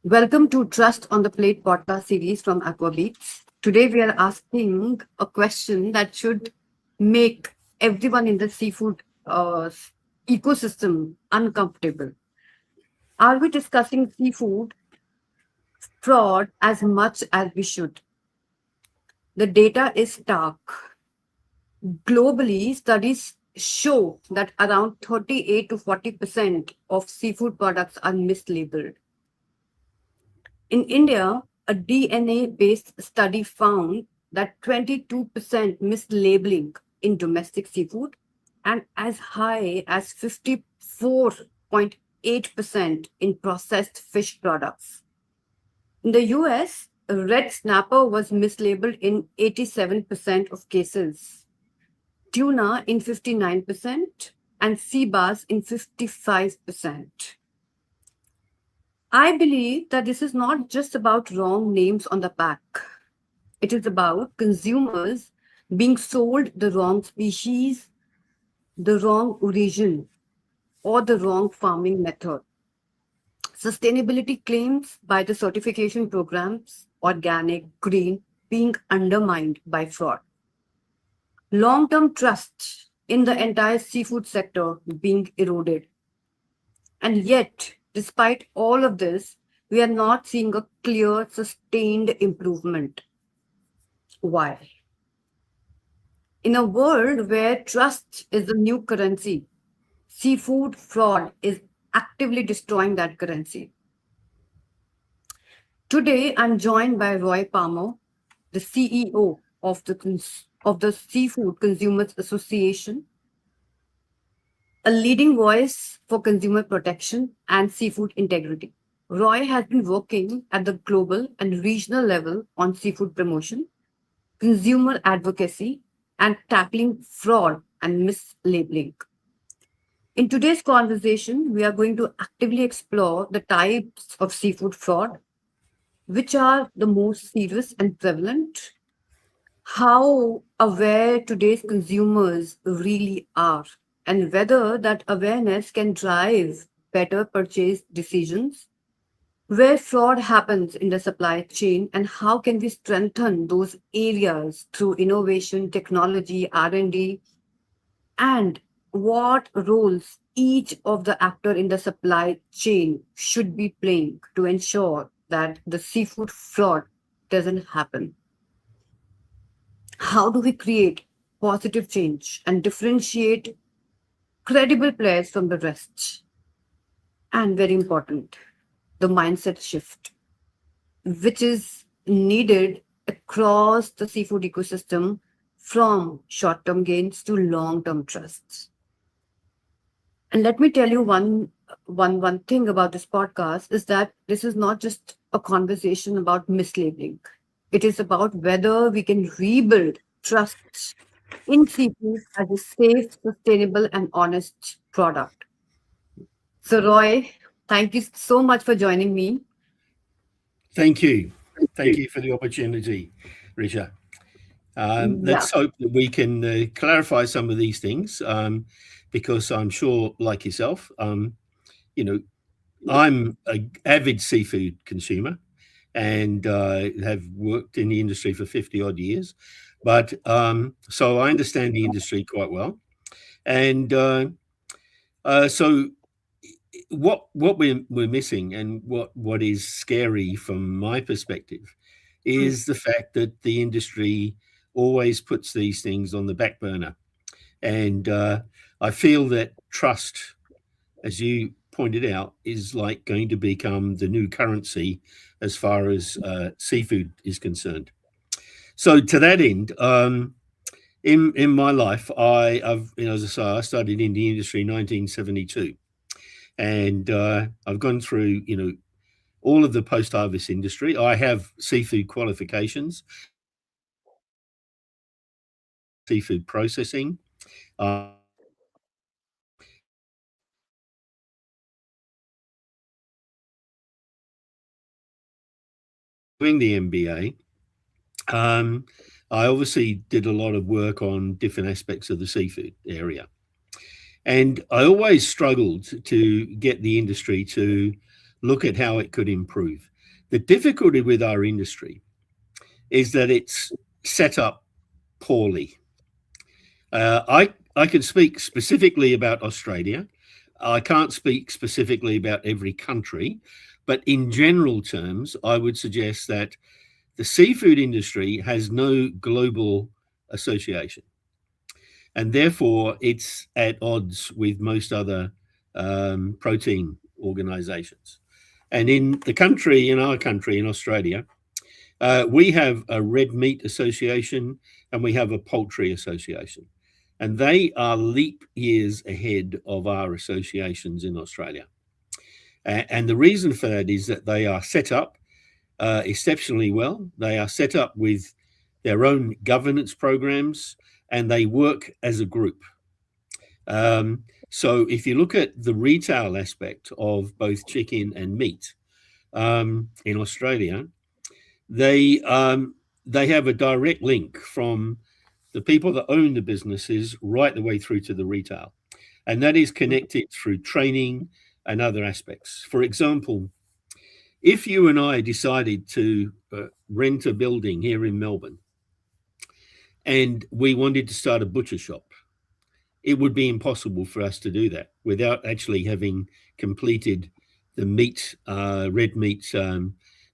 Welcome to Trust on the Plate podcast series from Aquabeats. Today we are asking a question that should make everyone in the seafood ecosystem uncomfortable. Are we discussing seafood fraud as much as we should? The data is stark. Globally, studies show that around 38 to 40% of seafood products are mislabeled. In India, a DNA based study found that 22% mislabeling in domestic seafood and as high as 54.8% in processed fish products. In the US, red snapper was mislabeled in 87% of cases, tuna in 59%, and sea bass in 55%. I believe that this is not just about wrong names on the pack. It is about consumers being sold the wrong species, the wrong origin, or the wrong farming method. Sustainability claims by the certification programs, organic, green, being undermined by fraud. Long term trust in the entire seafood sector being eroded. And yet, despite all of this, we are not seeing a clear, sustained improvement. Why? In a world where trust is the new currency, seafood fraud is actively destroying that currency. Today, I'm joined by Roy Palmer, the CEO of the Seafood Consumers Association, a leading voice for consumer protection and seafood integrity. Roy has been working at the global and regional level on seafood promotion, consumer advocacy, and tackling fraud and mislabeling. In today's conversation, we are going to actively explore the types of seafood fraud, which are the most serious and prevalent, how aware today's consumers really are, and whether that awareness can drive better purchase decisions, where fraud happens in the supply chain, and how can we strengthen those areas through innovation, technology, R&D, and what roles each of the actor in the supply chain should be playing to ensure that the seafood fraud doesn't happen. How do we create positive change and differentiate credible players from the rest? And very important, the mindset shift, which is needed across the seafood ecosystem from short term gains to long term trusts. And let me tell you one thing about this podcast is that this is not just a conversation about mislabeling. It is about whether we can rebuild trust in seafood as a safe, sustainable, and honest product. So, Roy, thank you so much for joining me. Thank you. Thank you for the opportunity, Richa. Yeah. Let's hope that we can clarify some of these things because I'm sure, like yourself, you know, I'm an avid seafood consumer and have worked in the industry for 50 odd years. But so I understand the industry quite well. And so what we're missing and what is scary from my perspective Mm. is the fact that the industry always puts these things on the back burner. And I feel that trust, as you pointed out, is like going to become the new currency as far as seafood is concerned. So to that end, in my life, I've as I say, I started in the industry in 1972, and I've gone through all of the post harvest industry. I have seafood qualifications, seafood processing. Doing the MBA, um, I obviously did a lot of work on different aspects of the seafood area. And I always struggled to get the industry to look at how it could improve. The difficulty with our industry is that it's set up poorly. I can speak specifically about Australia. I can't speak specifically about every country, but in general terms, I would suggest that the seafood industry has no global association, and therefore it's at odds with most other protein organizations. And in our country, in Australia, we have a red meat association and we have a poultry association. And they are leap years ahead of our associations in Australia. And the reason for that is that they are set up exceptionally well. They are set up with their own governance programs and they work as a group. So if you look at the retail aspect of both chicken and meat in Australia, they have a direct link from the people that own the businesses right the way through to the retail. And that is connected through training and other aspects. For example, if you and I decided to rent a building here in Melbourne and we wanted to start a butcher shop, it would be impossible for us to do that without actually having completed the red meat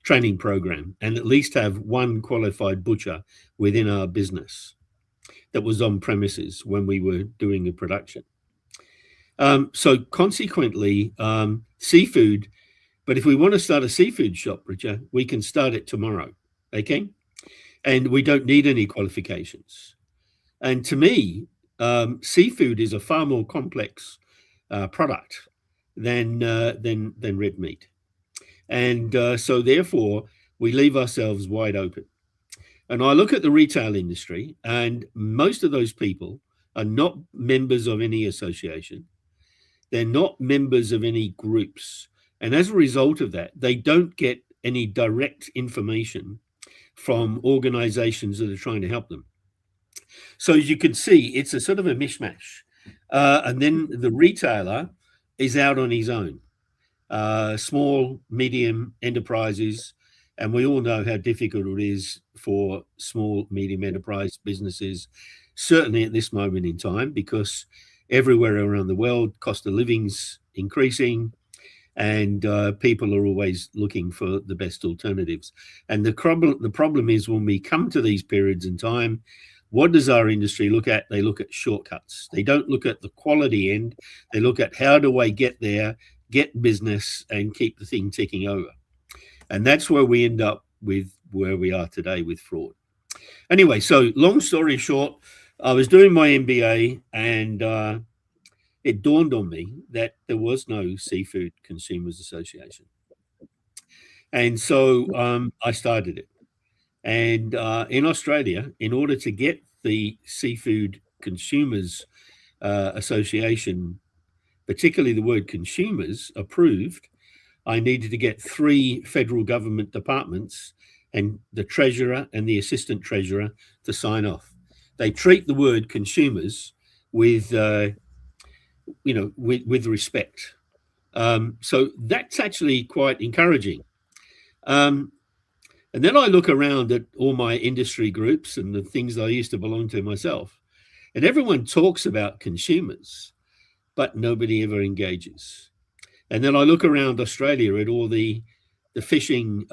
training program and at least have one qualified butcher within our business that was on premises when we were doing the production. So consequently, seafood, but if we want to start a seafood shop, Richa, we can start it tomorrow, okay? And we don't need any qualifications. And to me, seafood is a far more complex product than red meat. And so therefore, we leave ourselves wide open. And I look at the retail industry, and most of those people are not members of any association. They're not members of any groups. And as a result of that, they don't get any direct information from organizations that are trying to help them. So as you can see, it's a sort of a mishmash. And then the retailer is out on his own. Small, medium enterprises, and we all know how difficult it is for small, medium enterprise businesses, certainly at this moment in time, because everywhere around the world, cost of living's increasing, and people are always looking for the best alternatives. And the problem is when we come to these periods in time, what does our industry look at? They look at shortcuts. They don't look at the quality end. They look at how do I get there, get business, and keep the thing ticking over. And that's where we end up with where we are today with fraud. Anyway, so long story short, I was doing my MBA and it dawned on me that there was no Seafood Consumers Association. And so I started it. And in Australia, in order to get the Seafood Consumers Association, particularly the word consumers, approved, I needed to get 3 federal government departments and the treasurer and the assistant treasurer to sign off. They treat the word consumers with respect. So that's actually quite encouraging. And then I look around at all my industry groups and the things I used to belong to myself, and everyone talks about consumers, but nobody ever engages. And then I look around Australia at all the fishing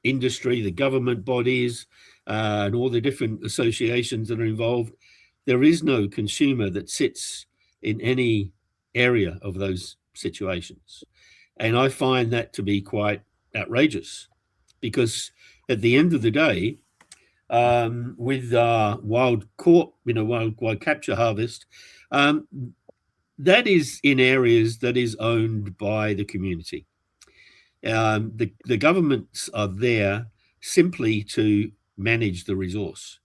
industry, the government bodies, and all the different associations that are involved. There is no consumer that sits in any area of those situations. And I find that to be quite outrageous, because at the end of the day, with wild capture harvest, that is in areas that is owned by the community. The governments are there simply to manage the resource,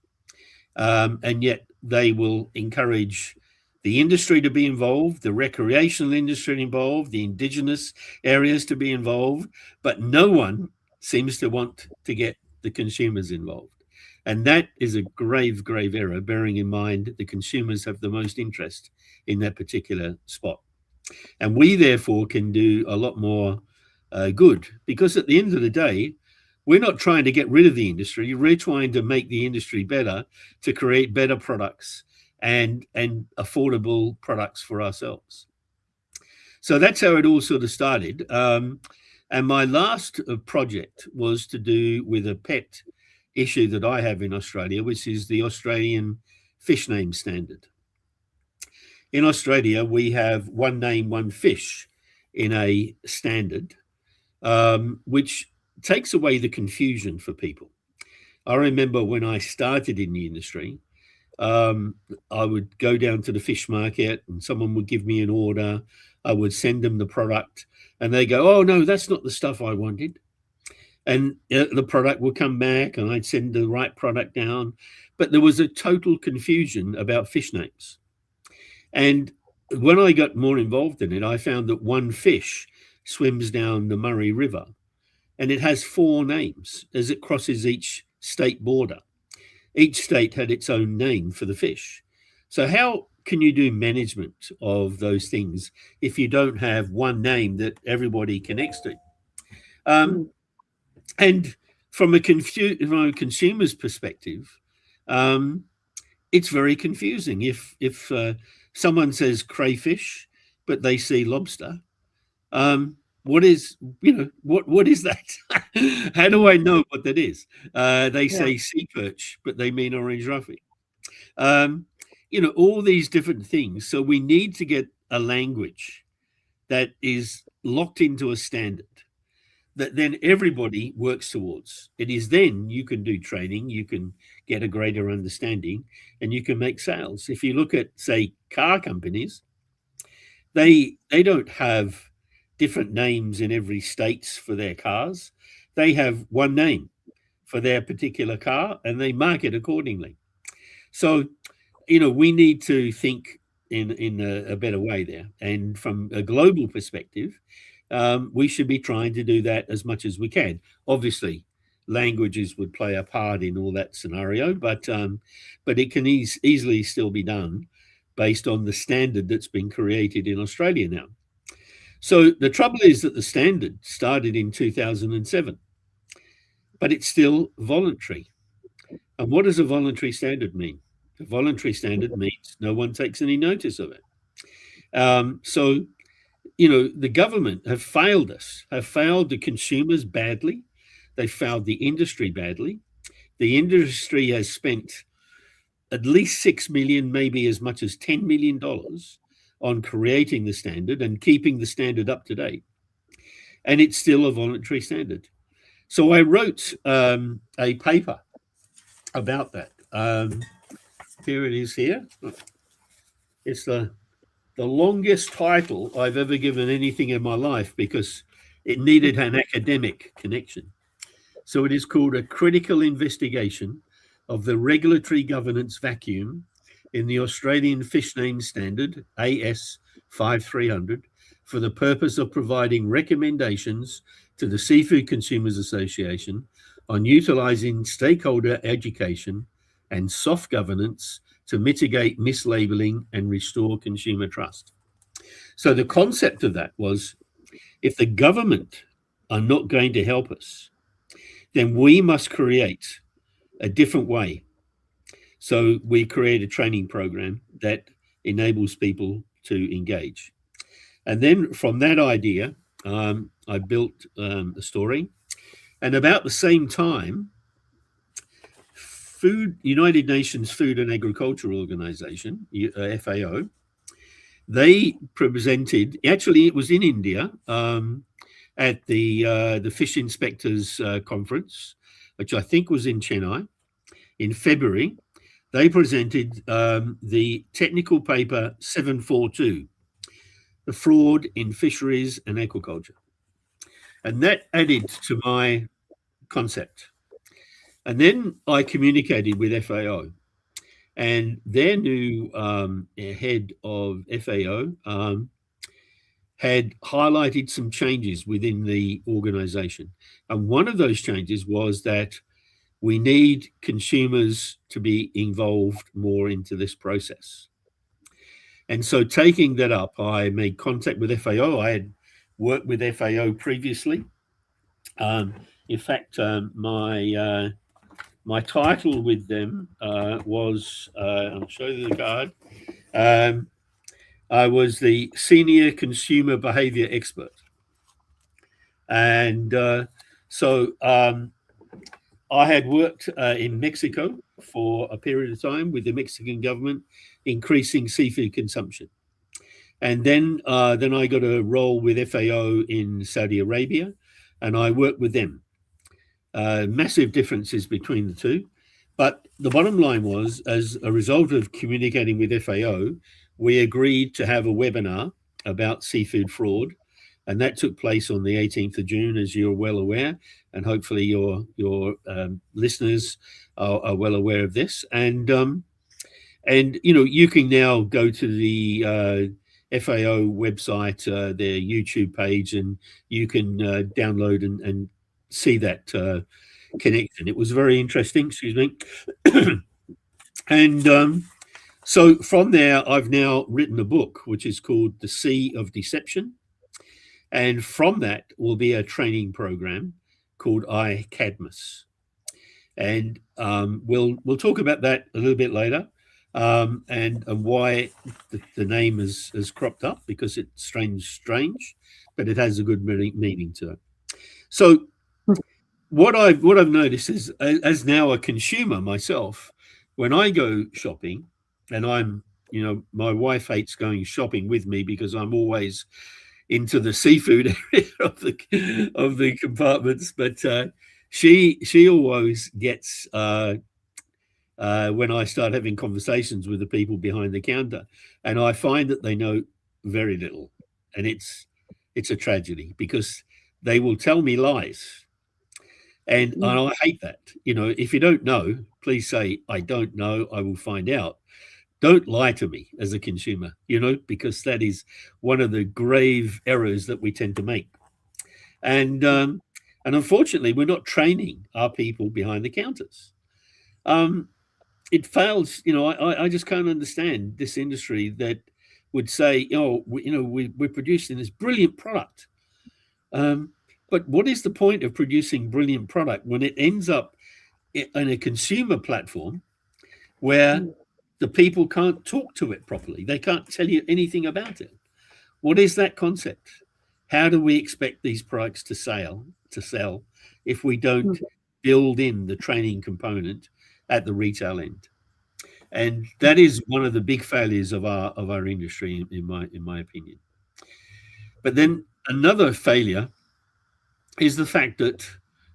and yet they will encourage the industry to be involved, the recreational industry involved, the indigenous areas to be involved, but no one seems to want to get the consumers involved. And that is a grave, grave error, bearing in mind the consumers have the most interest in that particular spot. And we therefore can do a lot more good, because at the end of the day, we're not trying to get rid of the industry. We're trying to make the industry better, to create better products and affordable products for ourselves. So that's how it all sort of started. And my last project was to do with a pet issue that I have in Australia, which is the Australian fish name standard. In Australia, we have one name, one fish in a standard, which takes away the confusion for people. I remember when I started in the industry, I would go down to the fish market and someone would give me an order. I would send them the product and they go, "Oh, no, that's not the stuff I wanted." And the product would come back and I'd send the right product down. But there was a total confusion about fish names. And when I got more involved in it, I found that one fish swims down the Murray River and it has 4 names as it crosses each state border. Each state had its own name for the fish. So how can you do management of those things if you don't have one name that everybody connects to? And from a consumer's perspective, it's very confusing. If someone says crayfish, but they see lobster, what is that? How do I know what that is? They say sea perch, but they mean orange roughy. All these different things. So we need to get a language that is locked into a standard that then everybody works towards. It is then you can do training, you can get a greater understanding, and you can make sales. If you look at, say, car companies, they don't have different names in every state for their cars. They have one name for their particular car and they market accordingly. So, we need to think in a better way there. And from a global perspective, we should be trying to do that as much as we can. Obviously, languages would play a part in all that scenario, but it can easily still be done based on the standard that's been created in Australia now. So the trouble is that the standard started in 2007, but it's still voluntary. And what does a voluntary standard mean? A voluntary standard means no one takes any notice of it. So the government have failed us, have failed the consumers badly. They failed the industry badly. The industry has spent at least $6 million, maybe as much as $10 million on creating the standard and keeping the standard up to date. And it's still a voluntary standard. So I wrote a paper about that. Here it is here. It's the longest title I've ever given anything in my life because it needed an academic connection. So it is called A Critical Investigation of the Regulatory Governance Vacuum in the Australian Fish Name Standard, AS 5300, for the purpose of providing recommendations to the Seafood Consumers Association on utilising stakeholder education and soft governance to mitigate mislabelling and restore consumer trust. So the concept of that was, if the government are not going to help us, then we must create a different way. So we create a training program that enables people to engage. And then from that idea, I built a story. And about the same time, United Nations Food and Agriculture Organization, FAO, they presented, actually it was in India, at the Fish Inspectors Conference, which I think was in Chennai, in February. They presented the technical paper 742, The Fraud in Fisheries and Aquaculture. And that added to my concept. And then I communicated with FAO, and their new head of FAO had highlighted some changes within the organization. And one of those changes was that we need consumers to be involved more into this process. And so taking that up, I made contact with FAO. I had worked with FAO previously. In fact, my title with them was, I'll show you the card. I was the senior consumer behavior expert. And so I had worked in Mexico for a period of time with the Mexican government, increasing seafood consumption. And then I got a role with FAO in Saudi Arabia, and I worked with them. Massive differences between the two. But the bottom line was, as a result of communicating with FAO, we agreed to have a webinar about seafood fraud. And that took place on the 18th of June, as you're well aware. And hopefully your listeners are well aware of this. And you can now go to the FAO website, their YouTube page, and you can download and see that connection. It was very interesting, excuse me. And so from there, I've now written a book, which is called The Sea of Deception. And from that will be a training program called iCadmus. And we'll talk about that a little bit later, and why the name has cropped up, because it's strange, but it has a good meaning to it. So what I've noticed is, as now a consumer myself, when I go shopping, and my wife hates going shopping with me because I'm always into the seafood area of the compartments, but she always gets when I start having conversations with the people behind the counter, and I find that they know very little, and it's a tragedy, because they will tell me lies, and I hate that. If you don't know, please say, I don't know, I will find out. Don't lie to me as a consumer, because that is one of the grave errors that we tend to make. And unfortunately, we're not training our people behind the counters. It fails. I just can't understand this industry that would say, we're producing this brilliant product. But what is the point of producing brilliant product when it ends up in a consumer platform where the people can't talk to it properly? They can't tell you anything about it. What is that concept? How do we expect these products to sell if we don't build in the training component at the retail end? And that is one of the big failures of our industry, in my opinion. But then another failure is the fact that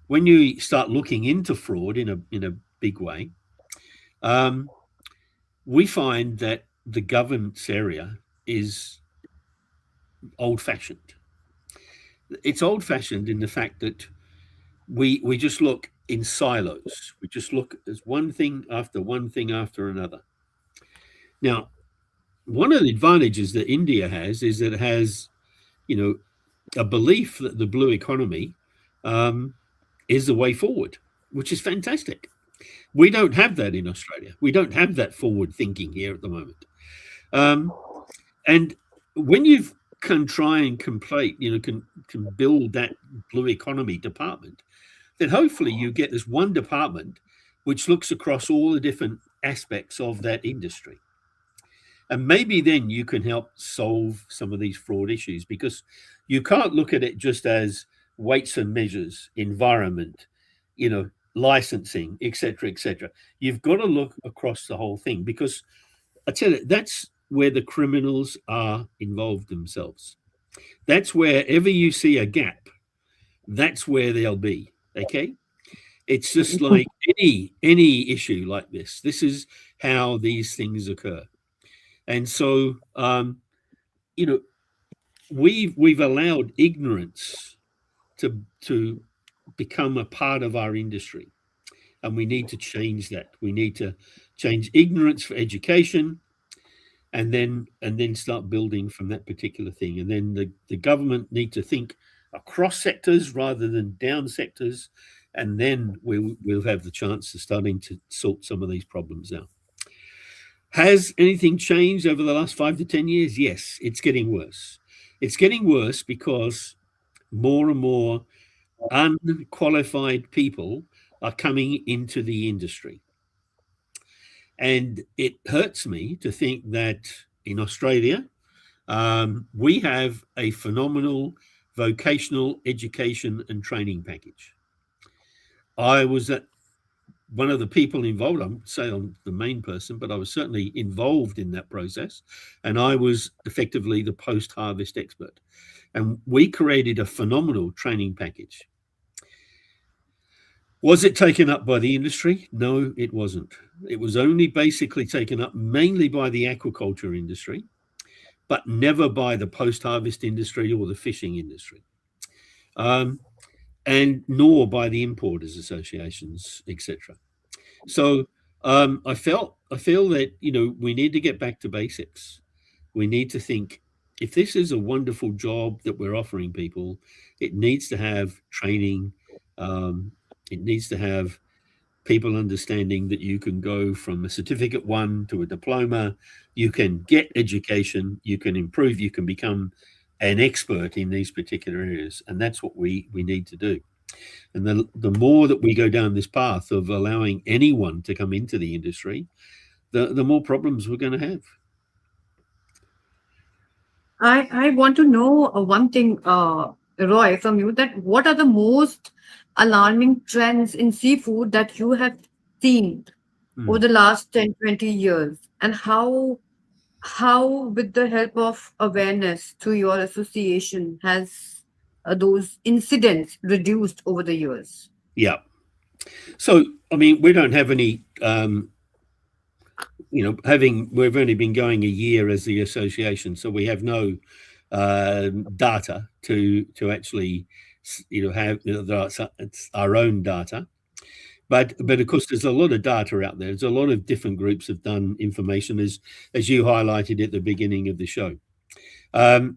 when you start looking into fraud in a big way, we find that the governance area is old-fashioned. It's old-fashioned in the fact that we just look in silos. We just look as one thing after another. Now, one of the advantages that India has is that it has, a belief that the blue economy is the way forward, which is fantastic. We don't have that in Australia. We don't have that forward thinking here at the moment. And when you can try and complete, can build that blue economy department, then hopefully you get this one department which looks across all the different aspects of that industry. And maybe then you can help solve some of these fraud issues, because you can't look at it just as weights and measures, environment, licensing, etc., etc. You've got to look across the whole thing, because I tell you, that's where the criminals are involved themselves. That's wherever you see a gap, that's where they'll be. Okay, it's just like any issue like this. This is how these things occur, and so we've allowed ignorance to become a part of our industry, and we need to change that. We need to change ignorance for education, and then start building from that particular thing. And then the government need to think across sectors rather than down sectors, and then we'll have the chance of starting to sort some of these problems out. Has anything changed over the last 5 to 10 years? Yes, it's getting worse. It's getting worse because more and more unqualified people are coming into the industry. And it hurts me to think that in Australia, we have a phenomenal vocational education and training package. I was at one of the people involved. I'm say I'm the main person, but I was certainly involved in that process, and I was effectively the post-harvest expert. And we created a phenomenal training package. Was it taken up by the industry? No, it wasn't. It was only basically taken up mainly by the aquaculture industry, but never by the post-harvest industry or the fishing industry, and nor by the importers associations, etc. So I feel that we need to get back to basics. We need to think, if this is a wonderful job that we're offering people, it needs to have training. It needs to have people understanding that you can go from a certificate one to a diploma, you can get education, you can improve, you can become an expert in these particular areas. And that's what we need to do. And the more that we go down this path of allowing anyone to come into the industry, the more problems we're going to have. I want to know one thing, Roy, from you, that what are the most alarming trends in seafood that you have seen over Mm. the last 10, 20 years, and how with the help of awareness through your association has those incidents reduced over the years? Yeah. So, I mean, we don't have any, we've only been going a year as the association, so we have no data to actually, have, it's our own data. But of course, there's a lot of data out there. There's a lot of different groups have done information, as you highlighted at the beginning of the show. And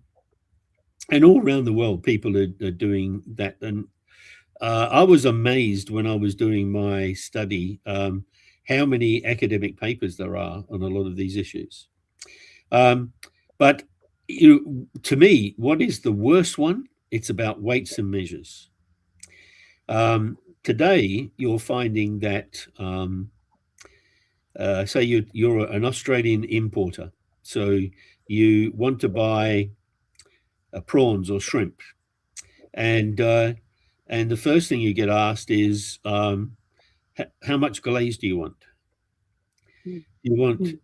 all around the world, people are doing that. And I was amazed when I was doing my study how many academic papers there are on a lot of these issues. But to me, what is the worst one? It's about weights and measures. Today, you're finding that, say you're an Australian importer, so you want to buy prawns or shrimp, and the first thing you get asked is, how much glaze do you want? You want,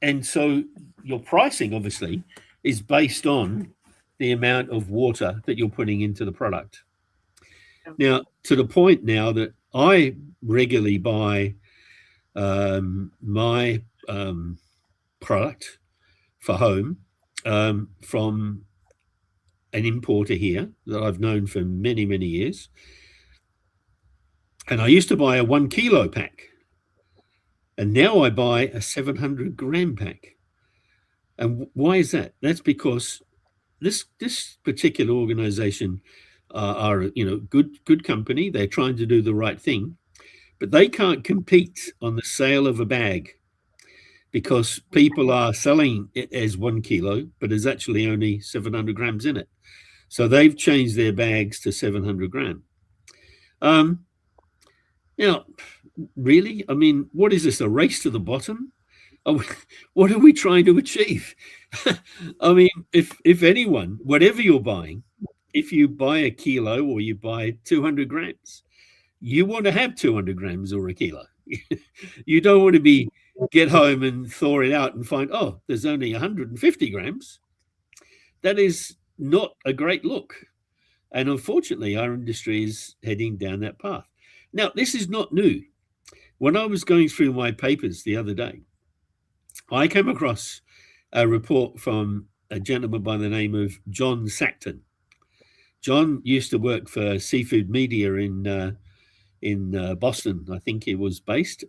and so your pricing obviously is based on the amount of water that you're putting into the product. Now, to the point now that I regularly buy my product for home from an importer here that I've known for many, many years. And I used to buy a 1 kilo pack. And now I buy a 700 gram pack. And why is that? That's because this particular organization are good company. They're trying to do the right thing, but they can't compete on the sale of a bag because people are selling it as 1 kilo, but there's actually only 700 grams in it. So they've changed their bags to 700 gram. Now, really, I mean, what is this, a race to the bottom? What are we trying to achieve? I mean, if anyone, whatever you're buying, if you buy a kilo or you buy 200 grams, you want to have 200 grams or a kilo. You don't want to get home and thaw it out and find, oh, there's only 150 grams. That is not a great look. And unfortunately, our industry is heading down that path. Now, this is not new. When I was going through my papers the other day, I came across a report from a gentleman by the name of John Sackton. John used to work for Seafood Media in Boston, I think he was based.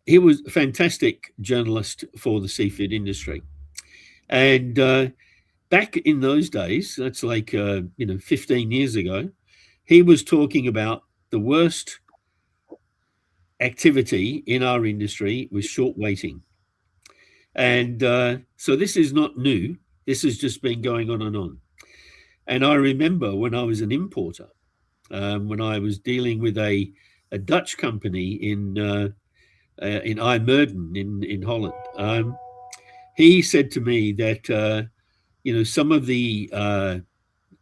He was a fantastic journalist for the seafood industry. And back in those days, that's like 15 years ago, he was talking about the worst activity in our industry was short waiting. And so this is not new. This has just been going on and on. And I remember when I was an importer, when I was dealing with a Dutch company in IJmuiden in Holland. He said to me that some of the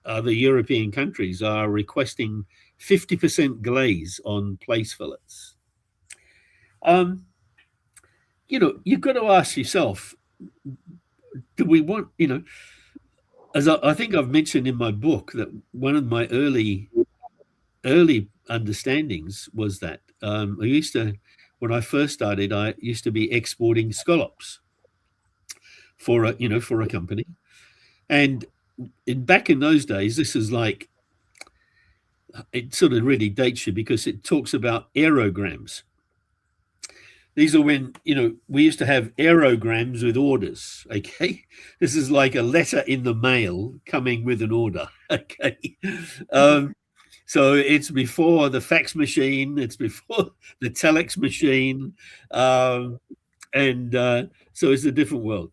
other European countries are requesting 50% glaze on place fillets. You've got to ask yourself, do we want, as I think I've mentioned in my book, that one of my early understandings was that when I first started, I used to be exporting scallops for a company, and back in those days, this is like, it sort of really dates you because it talks about aerograms. These are when, we used to have aerograms with orders. Okay. This is like a letter in the mail coming with an order. Okay. So it's before the fax machine, it's before the telex machine. And so it's a different world.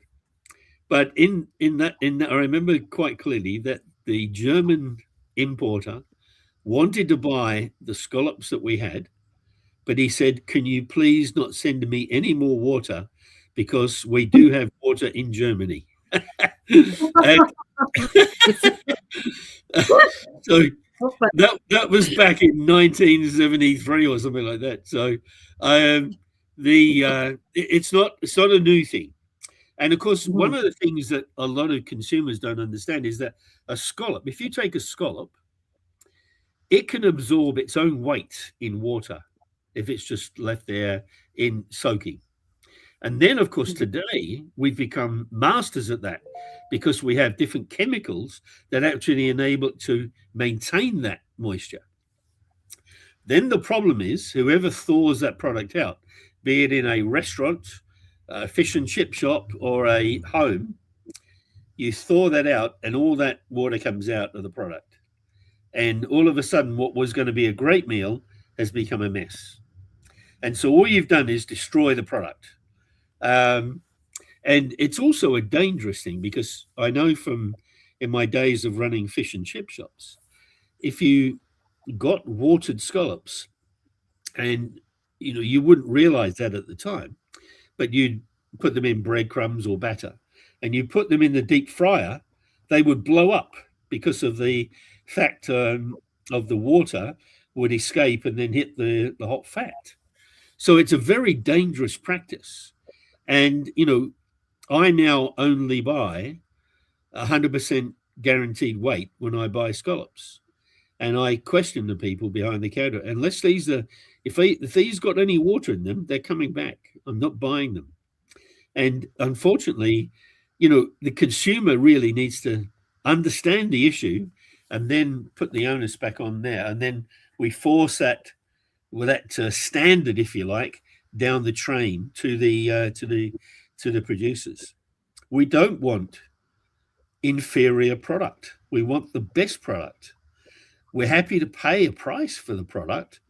But in that, I remember quite clearly that the German importer wanted to buy the scallops that we had, but he said, "Can you please not send me any more water because we do have water in Germany." And so that was back in 1973 or something like that. So it's not a new thing. And of course, one of the things that a lot of consumers don't understand is that a scallop, if you take a scallop, it can absorb its own weight in water if it's just left there in soaking. And then, of course, today we've become masters at that because we have different chemicals that actually enable it to maintain that moisture. Then the problem is whoever thaws that product out, be it in a restaurant, a fish and chip shop, or a home, you thaw that out and all that water comes out of the product. And all of a sudden, what was going to be a great meal has become a mess. And so all you've done is destroy the product. And it's also a dangerous thing because I know from in my days of running fish and chip shops, if you got watered scallops and you wouldn't realize that at the time, but you'd put them in breadcrumbs or batter and you put them in the deep fryer, they would blow up because of the fact of the water would escape and then hit the hot fat. So it's a very dangerous practice. And, I now only buy 100% guaranteed weight when I buy scallops. And I question the people behind the counter. Unless if these got any water in them, they're coming back. I'm not buying them. And unfortunately, the consumer really needs to understand the issue and then put the onus back on there. And then we force that standard, if you like, down the train to the producers. We don't want inferior product. We want the best product. We're happy to pay a price for the product,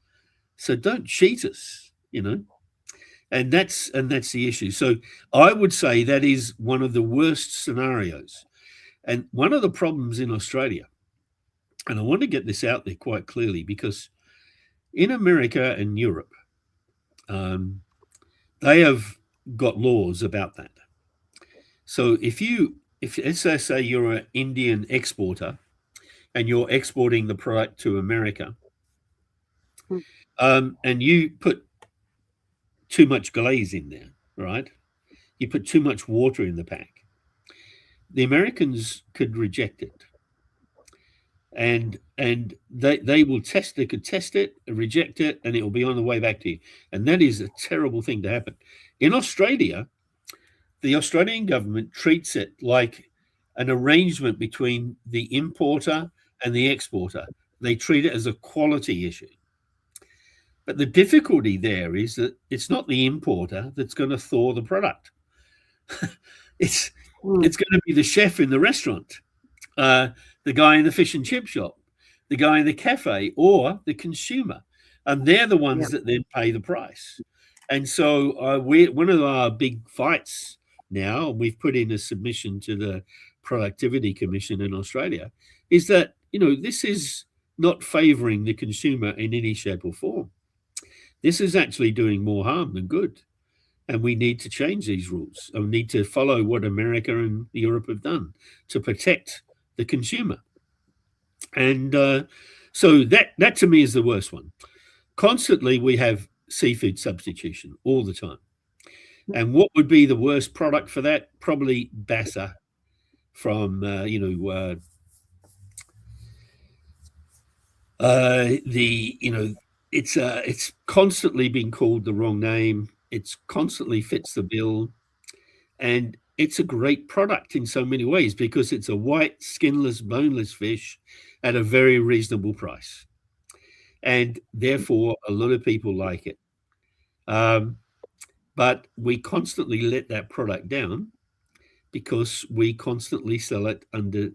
so don't cheat us, And that's the issue. So I would say that is one of the worst scenarios. And one of the problems in Australia, and I want to get this out there quite clearly, because in America and Europe, they have got laws about that. So if let's say you're an Indian exporter and you're exporting the product to America, and you put too much glaze in there, right? You put too much water in the pack. The Americans could reject it. And they will test it, reject it, and it will be on the way back to you. And that is a terrible thing to happen. In Australia, the Australian government treats it like an arrangement between the importer and the exporter. They treat it as a quality issue. But the difficulty there is that it's not the importer that's going to thaw the product. It's going to be the chef in the restaurant, the guy in the fish and chip shop, the guy in the cafe, or the consumer. And they're the ones that then pay the price. And so one of our big fights now, we've put in a submission to the Productivity Commission in Australia, is that, this is not favouring the consumer in any shape or form. This is actually doing more harm than good. And we need to change these rules. And we need to follow what America and Europe have done to protect the consumer. And so that to me is the worst one. Constantly, we have seafood substitution all the time. And what would be the worst product for that? Probably Bassa from, it's constantly being called the wrong name. It's constantly fits the bill. And it's a great product in so many ways because it's a white, skinless, boneless fish at a very reasonable price. And therefore, a lot of people like it. But we constantly let that product down because we constantly sell it under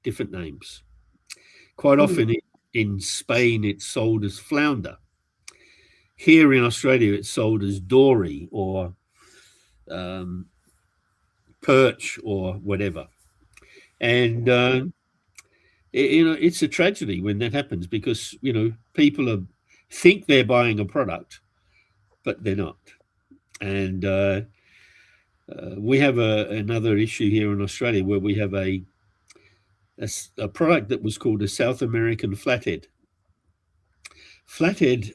different names. Quite often in Spain, it's sold as flounder. Here in Australia, it's sold as dory or perch or whatever. And it's a tragedy when that happens because people think they're buying a product, but they're not. And we have another issue here in Australia where we have a product that was called a South American flathead. Flathead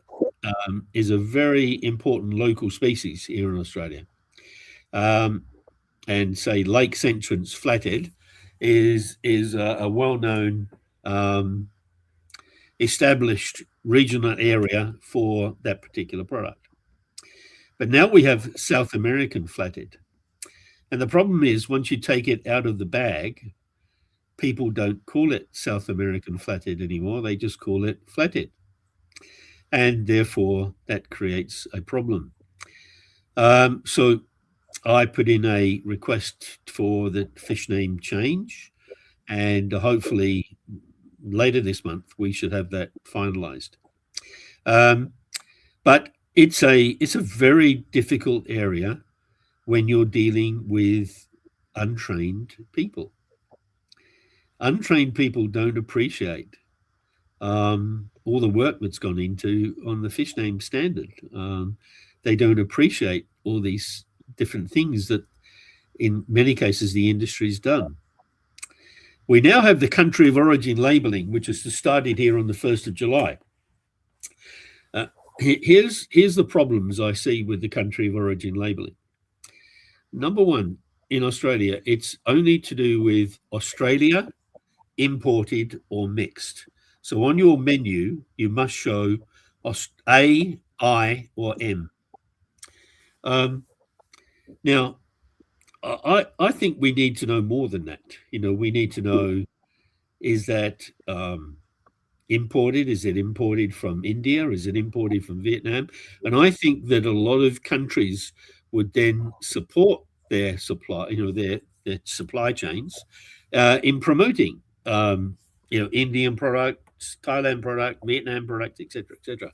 is a very important local species here in Australia. And say Lakes Entrance flathead is a well-known established regional area for that particular product. But now we have South American flathead. And the problem is once you take it out of the bag, people don't call it South American flathead anymore. They just call it flathead. And therefore, that creates a problem. So I put in a request for the fish name change, and hopefully later this month we should have that finalized. But it's a very difficult area when you're dealing with untrained people. Untrained people don't appreciate all the work that's gone into on the fish name standard. They don't appreciate all these different things that in many cases the industry's done. We now have the country of origin labelling, which is started here on the 1st of July. Here's the problems I see with the country of origin labelling. Number one, in Australia, it's only to do with Australia, imported or mixed. So on your menu, you must show A, I, or M. Now, I think we need to know more than that. We need to know, is that imported? Is it imported from India? Is it imported from Vietnam? And I think that a lot of countries would then support their supply, their supply chains in promoting, Indian products, Thailand product, Vietnam product, etc., etc.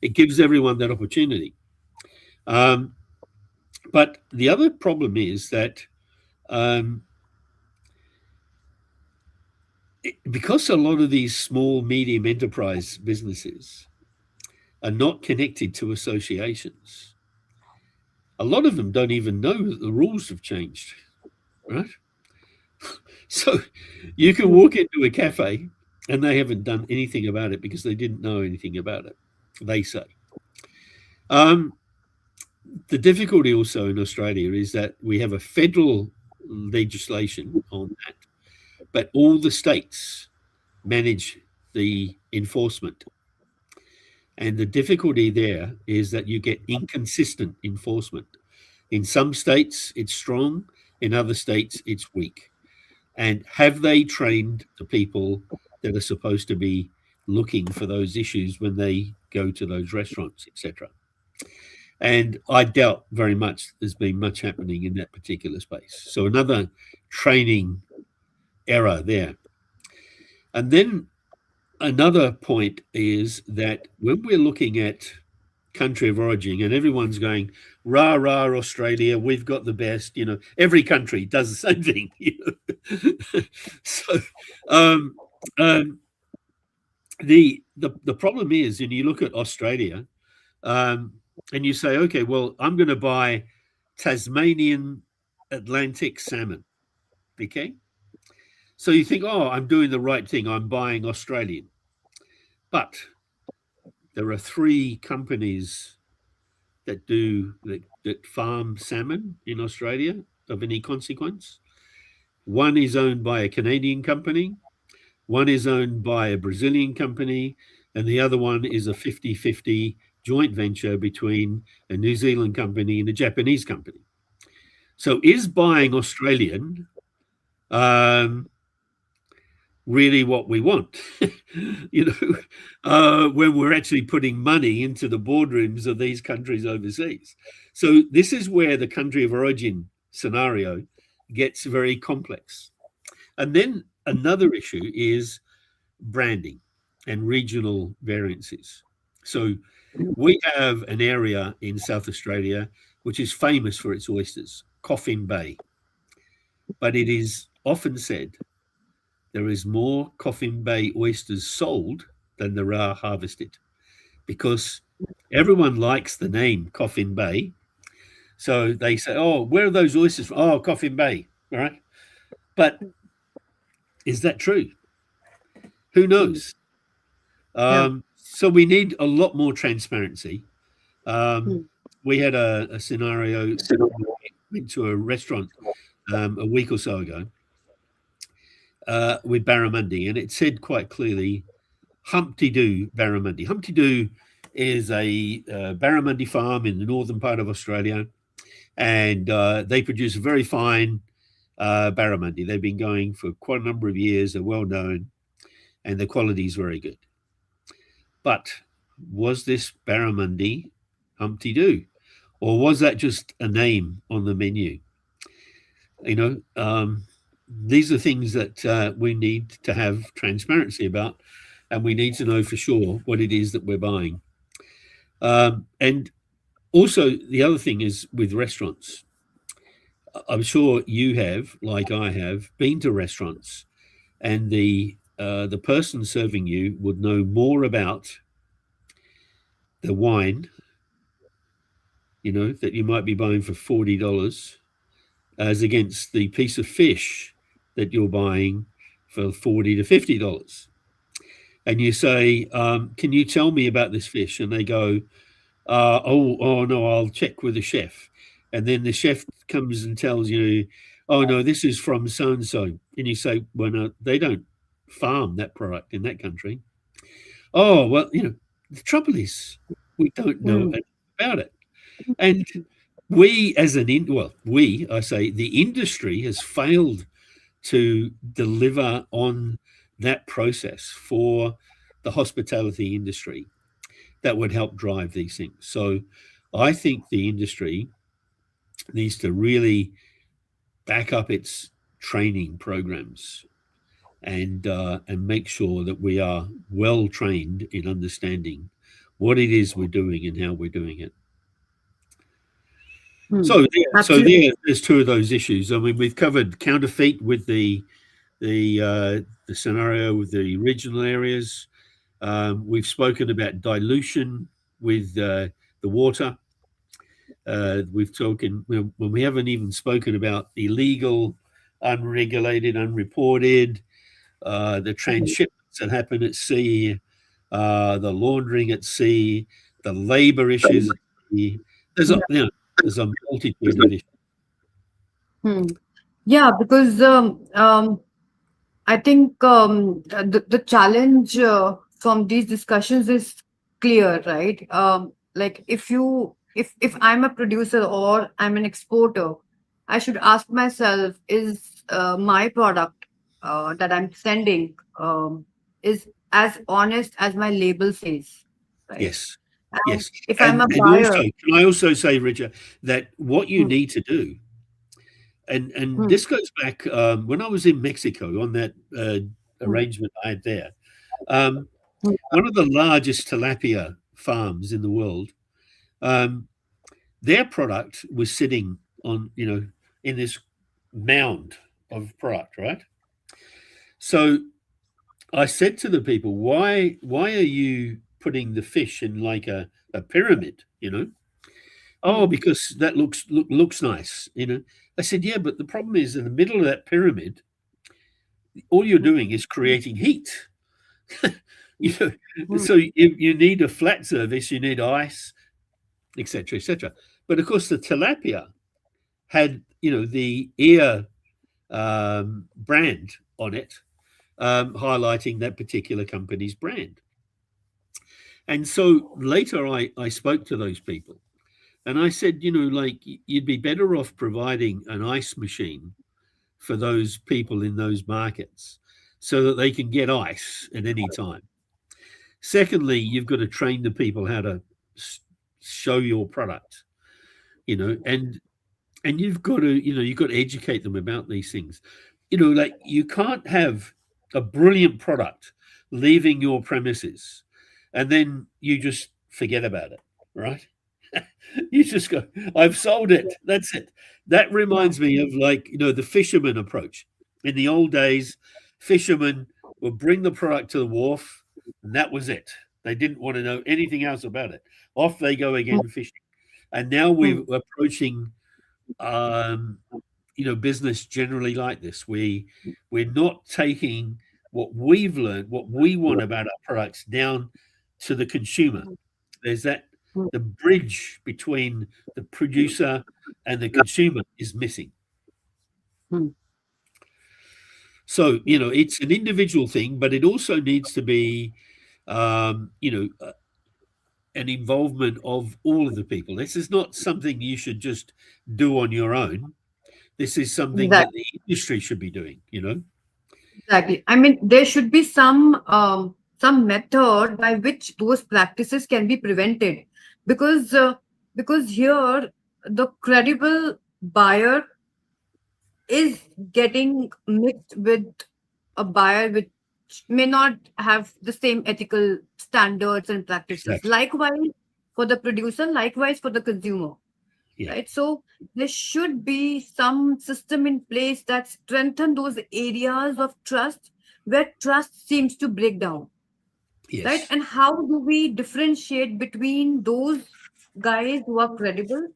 It gives everyone that opportunity. But the other problem is that because a lot of these small, medium enterprise businesses are not connected to associations, a lot of them don't even know that the rules have changed, right? So you can walk into a cafe and they haven't done anything about it because they didn't know anything about it, they say. The difficulty also in Australia is that we have a federal legislation on that, but all the states manage the enforcement. And the difficulty there is that you get inconsistent enforcement. In some states, it's strong. In other states, it's weak. And have they trained the people that are supposed to be looking for those issues when they go to those restaurants, etc.? And I doubt very much there's been much happening in that particular space. So another training error there. And then another point is that when we're looking at country of origin, and everyone's going, rah, rah, Australia, we've got the best. Every country does the same thing. So um, um, the problem is, and you look at Australia, um, and you say, okay, well, I'm going to buy Tasmanian Atlantic salmon. Okay. So you think, oh, I'm doing the right thing. I'm buying Australian. But there are three companies that farm salmon in Australia of any consequence. One is owned by a Canadian company, one is owned by a Brazilian company, and the other one is a 50-50 joint venture between a New Zealand company and a Japanese company. So is buying Australian um, really what we want? When we're actually putting money into the boardrooms of these countries overseas. So this is where the country of origin scenario gets very complex. And then another issue is branding and regional variances. So we have an area in South Australia which is famous for its oysters, Coffin Bay. But it is often said there is more Coffin Bay oysters sold than there are harvested, because everyone likes the name Coffin Bay. So they say, oh, where are those oysters from? Oh, Coffin Bay. All right. But is that true? Who knows? Yeah. So we need a lot more transparency. We had a scenario, went to a restaurant a week or so ago with barramundi, and it said quite clearly, Humpty Doo barramundi. Humpty Doo is a barramundi farm in the northern part of Australia, and they produce a very fine barramundi. They've been going for quite a number of years. They're well known, and the quality is very good. But was this barramundi Humpty Doo, or was that just a name on the menu? These are things that we need to have transparency about, and we need to know for sure what it is that we're buying. And also, the other thing is with restaurants. I'm sure you have, like I have, been to restaurants, and the person serving you would know more about the wine, that you might be buying for $40, as against the piece of fish that you're buying for $40 to $50. And you say, can you tell me about this fish? And they go, oh no, I'll check with the chef. And then the chef comes and tells you, oh no, this is from so-and-so. And you say, well, no, they don't farm that product in that country. Oh, well, the trouble is we don't know about it. And we as I say the industry has failed to deliver on that process for the hospitality industry that would help drive these things. So I think the industry needs to really back up its training programs and make sure that we are well trained in understanding what it is we're doing and how we're doing it. So there's two of those issues. I mean, we've covered counterfeit with the scenario with the regional areas. We've spoken about dilution with the water. We've spoken when we haven't even spoken about illegal, unregulated, unreported, the transshipments that happen at sea, the laundering at sea, the labor issues at sea. There's a multitude of issues. Yeah, because I think the challenge from these discussions is clear, right? Like if I'm a producer or I'm an exporter, I should ask myself: is my product that I'm sending is as honest as my label says, right? Yes. And Yes. if I'm a buyer, Can I also say, Richa, that what you need to do, and this goes back when I was in Mexico on that arrangement I had there. One of the largest tilapia farms in the world Um, their product was sitting on, in this mound of product, right? So I said to the people, why are you putting the fish in like a pyramid, Oh, Hmm. because that looks nice. I said, yeah, but the problem is in the middle of that pyramid, all you're Hmm. doing is creating heat. you know, Hmm. so you need a flat surface, you need ice, etc., etc. But of course, the tilapia had, the ear brand on it, highlighting that particular company's brand. And so later I spoke to those people and I said, like you'd be better off providing an ice machine for those people in those markets so that they can get ice at any time. Secondly, you've got to train the people how to show your product, and you've got to educate them about these things. Like you can't have a brilliant product leaving your premises and then you just forget about it, right? You just go, I've sold it, that's it. That Yeah. reminds me of, like, the fisherman approach. In the old days, fishermen would bring the product to the wharf and that was it. They didn't want to know anything else about it. Off they go Hmm. again fishing. And now Hmm. we're approaching um, business generally like this. We're not taking what we've learned, what we want about our products, down to the consumer. There's that Hmm. the bridge between the producer and the consumer is missing. Hmm. So it's an individual thing, but it also needs to be um, you know an involvement of all of the people. This is not something you should just do on your own. This is something that Exactly. the industry should be doing. Exactly. I mean, there should be some method by which those practices can be prevented, because here the credible buyer is getting mixed with a buyer which may not have the same ethical standards and practices. Exactly. Likewise for the producer, likewise for the consumer, Yeah. right? So there should be some system in place that strengthen those areas of trust where trust seems to break down, right? Yes. And how do we differentiate between those guys who are credible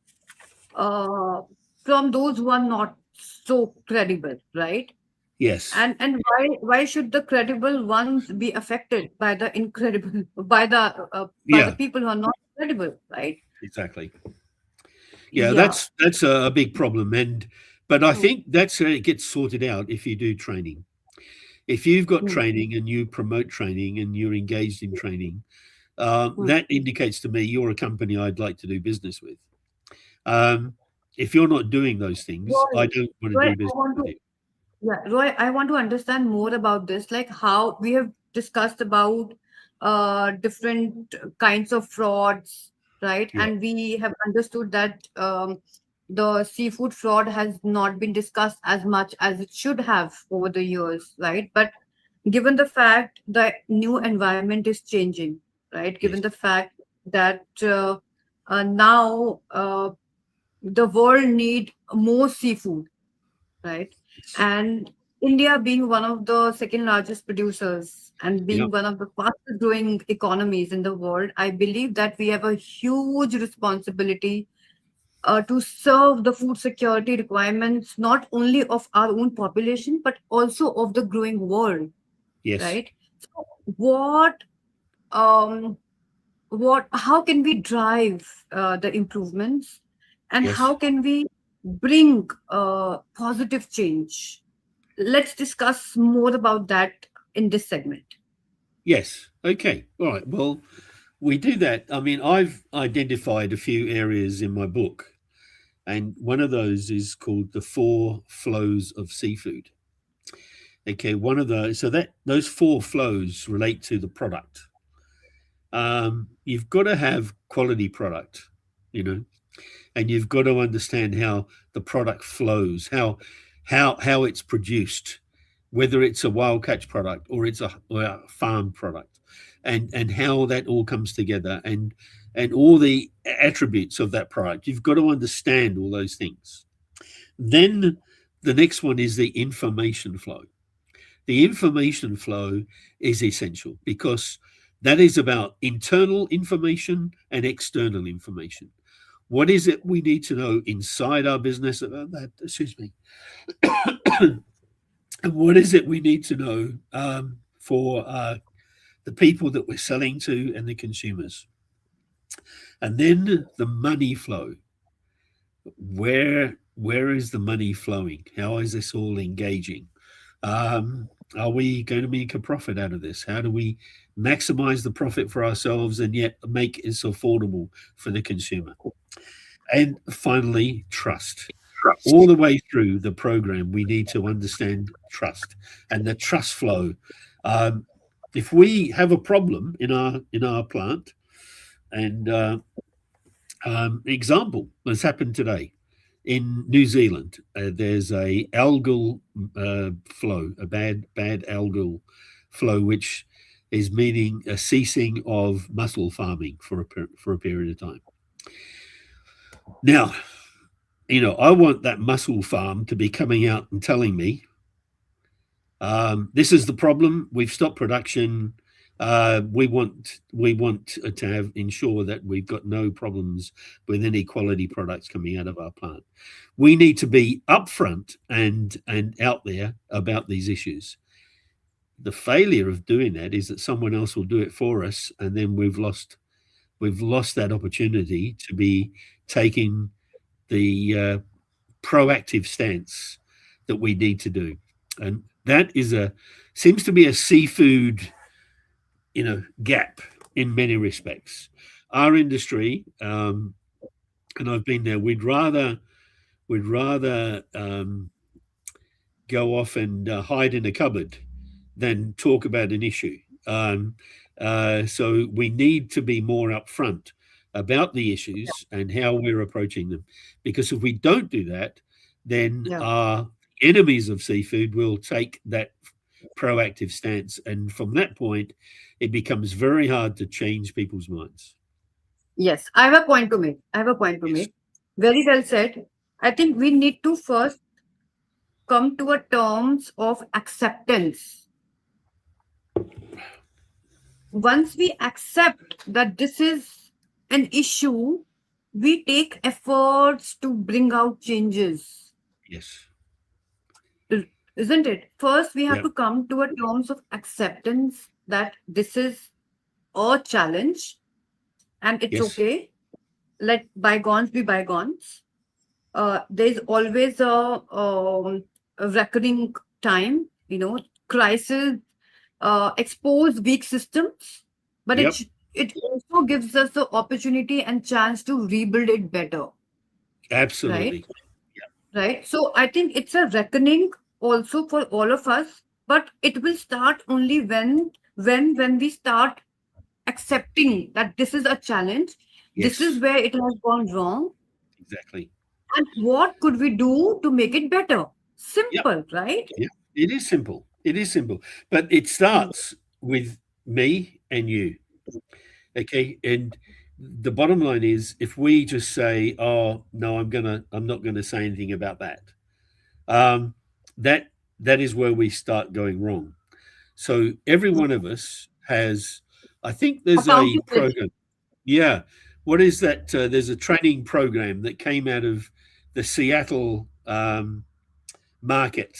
uh, from those who are not so credible, right? Yes. And why should the credible ones be affected by the incredible by the Yeah. people who are not credible, right? Exactly. Yeah. Yeah. That's a big problem, but I Hmm. think that's how it gets sorted out if you do training. If you've got Hmm. training and you promote training and you're engaged in training, Hmm. that indicates to me you're a company I'd like to do business with. Um, if you're not doing those things, Roy, I don't want to Roy, do I business want with to you. Yeah, Roy, I want to understand more about this, like how we have discussed about different kinds of frauds, right? Yeah. And we have understood that the seafood fraud has not been discussed as much as it should have over the years, right? But given the fact that new environment is changing, right? Yes. Given the fact that now the world need more seafood, right? Yes. And India being one of the second largest producers and Yeah. being one of the fastest growing economies in the world, I believe that we have a huge responsibility to serve the food security requirements not only of our own population but also of the growing world, Yes. right? So um, how can we drive the improvements, and Yes. how can we bring positive change? Let's discuss more about that in this segment. Yes. Okay. All right. Well, we do that. I mean, I've identified a few areas in my book, and one of those is called the four flows of seafood. Okay, one of those. So that those four flows relate to the product. You've got to have quality product, you know, and you've got to understand how the product flows, how it's produced, whether it's a wild catch product or it's a farm product. and how that all comes together, and all the attributes of that product. You've got to understand all those things. Then the next one is the information flow. The information flow is essential because that is about internal information and external information. What is it we need to know inside our business about that? Excuse me. And what is it we need to know for the people that we're selling to and the consumers? And then the money flow. Where is the money flowing? How is this all engaging? Are we going to make a profit out of this? How do we maximize the profit for ourselves and yet make it affordable for the consumer? And finally, trust. All the way through the program, we need to understand trust and the trust flow. If we have a problem in our plant, and example has happened today in New Zealand. There's a algal flow, a bad algal flow, which is meaning a ceasing of mussel farming for a period of time. Now, I want that mussel farm to be coming out and telling me, this is the problem. We've stopped production. We want to ensure that we've got no problems with any quality products coming out of our plant. We need to be upfront and out there about these issues. The failure of doing that is that someone else will do it for us, and then we've lost that opportunity to be taking the proactive stance that we need to do. And that seems to be a seafood gap in many respects. Our industry, and I've been there, we'd rather go off and hide in a cupboard than talk about an issue. So we need to be more upfront about the issues and how we're approaching them, because if we don't do that, then our enemies of seafood will take that proactive stance, and from that point it becomes very hard to change people's minds. Yes, I have a point to make. Yes. Very well said. I think we need to first come to a terms of acceptance. Once we accept that this is an issue, we take efforts to bring out changes. Yes. Isn't it? First, we have Yeah. to come to a terms of acceptance that this is a challenge and it's Yes. okay. Let bygones be bygones. There's always a reckoning time, crisis expose weak systems, but Yep. it also gives us the opportunity and chance to rebuild it better, Absolutely. right? Right. So I think it's a reckoning also for all of us, but it will start only when we start accepting that this is a challenge. This is Yes. where it has gone wrong. Exactly. And what could we do to make it better? Yep. Simple, right? Yeah. It is simple. But it starts with me and you. Okay. And the bottom line is, if we just say, oh no, I'm not gonna say anything about that, um, that is where we start going wrong. So every one of us has, I think there's a Accountability. program. Yeah. What is that? There's a training program that came out of the Seattle market.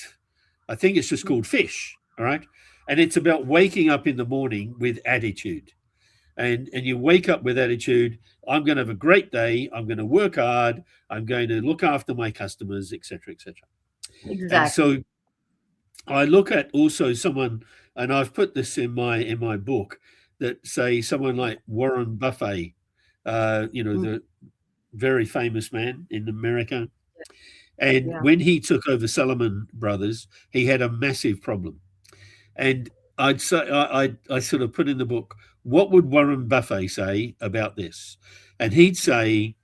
I think it's just called Fish. All right. And it's about waking up in the morning with attitude. And you wake up with attitude. I'm going to have a great day. I'm going to work hard. I'm going to look after my customers, etc., etc. And Exactly. so I look at also someone, and I've put this in my book, that say someone like Warren Buffett, Mm. the very famous man in America. And Yeah. when he took over Salomon Brothers, he had a massive problem. And I'd say I sort of put in the book, what would Warren Buffett say about this? And he'd say,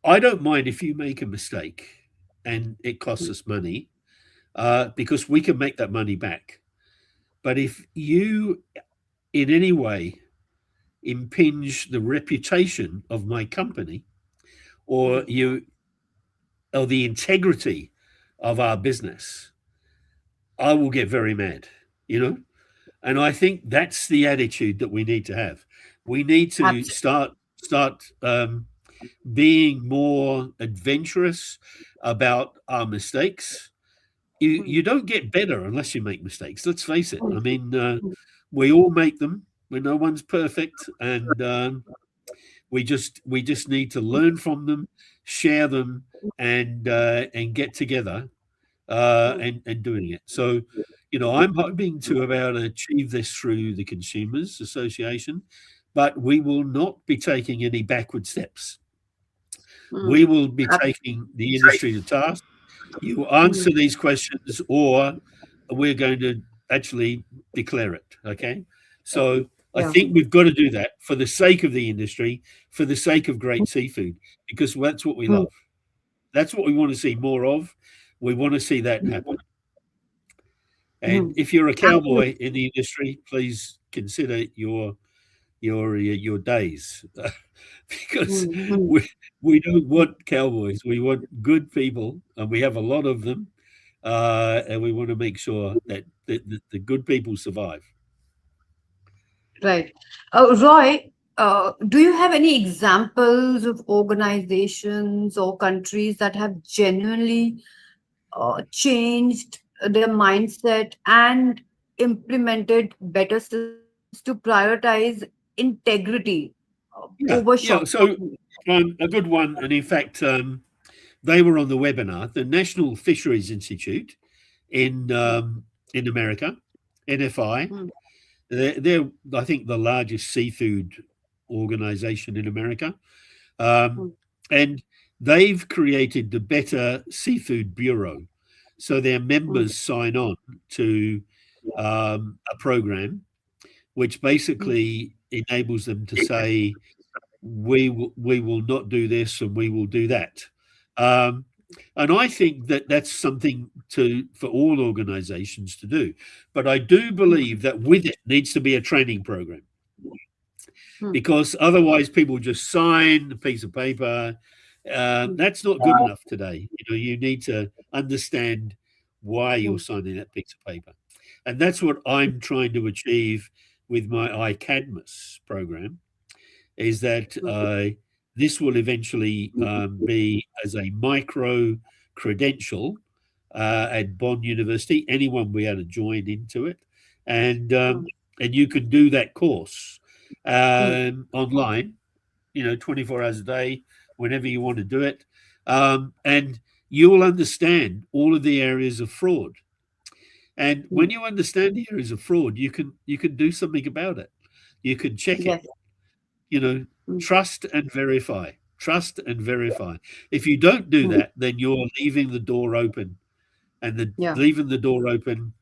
I don't mind if you make a mistake and it costs us money, because we can make that money back. But if you in any way impinge the reputation of my company or mm, you or the integrity of our business, I will get very mad, you know? And I think that's the attitude that we need to have. We need to absolutely. start being more adventurous about our mistakes. You Mm, don't get better unless you make mistakes. Let's face it. I mm, mean, mm, we all make them. No one's perfect, and we just need to learn from them, share them, and get together mm, and doing it. So, I'm hoping to about achieve this through the Consumers Association, but we will not be taking any backward steps. We mm. will be taking the industry to task. You answer Mm, these questions, or we're going to actually declare it. Okay. So I yeah. think we've got to do that for the sake of the industry, for the sake of great seafood, because that's what we Mm, love. That's what we want to see more of. We want to see that happen. And mm. if you're a Absolutely. cowboy in the industry, please consider your days, because Mm, mm. we don't want cowboys. We want good people, and we have a lot of them, and we want to make sure that the good people survive. Right. Roy, do you have any examples of organizations or countries that have genuinely changed their mindset and implemented better systems to prioritize integrity over Yeah, short yeah. So term? a good one, and in fact, they were on the webinar. The National Fisheries Institute in in America, NFI. Mm, They're I think the largest seafood organization in America, um, mm, and they've created the Better Seafood Bureau. So their mm, members sign on to a program which mm, basically enables them to say, we will not do this and we will do that. Um, and I think that that's something for all organizations to do. But I do mm, believe that with it needs to be a training program, mm, because otherwise people just sign a piece of paper. mm, That's not good enough today. You need to understand why you're mm, signing that piece of paper. And that's what I'm trying to achieve with my iCadmus program, is that mm, this will eventually be as a micro credential at Bond University. Anyone will be able to join into it, and mm, um, and you can do that course mm, online. 24 hours a day, whenever you want to do it, and you will understand all of the areas of fraud. And when mm. you understand the areas of fraud, you can do something about it. You can check it. Yes. you know, Mm, trust and verify. Trust and verify. If you don't do mm. that, then you're leaving the door open, and Yeah. leaving the door open,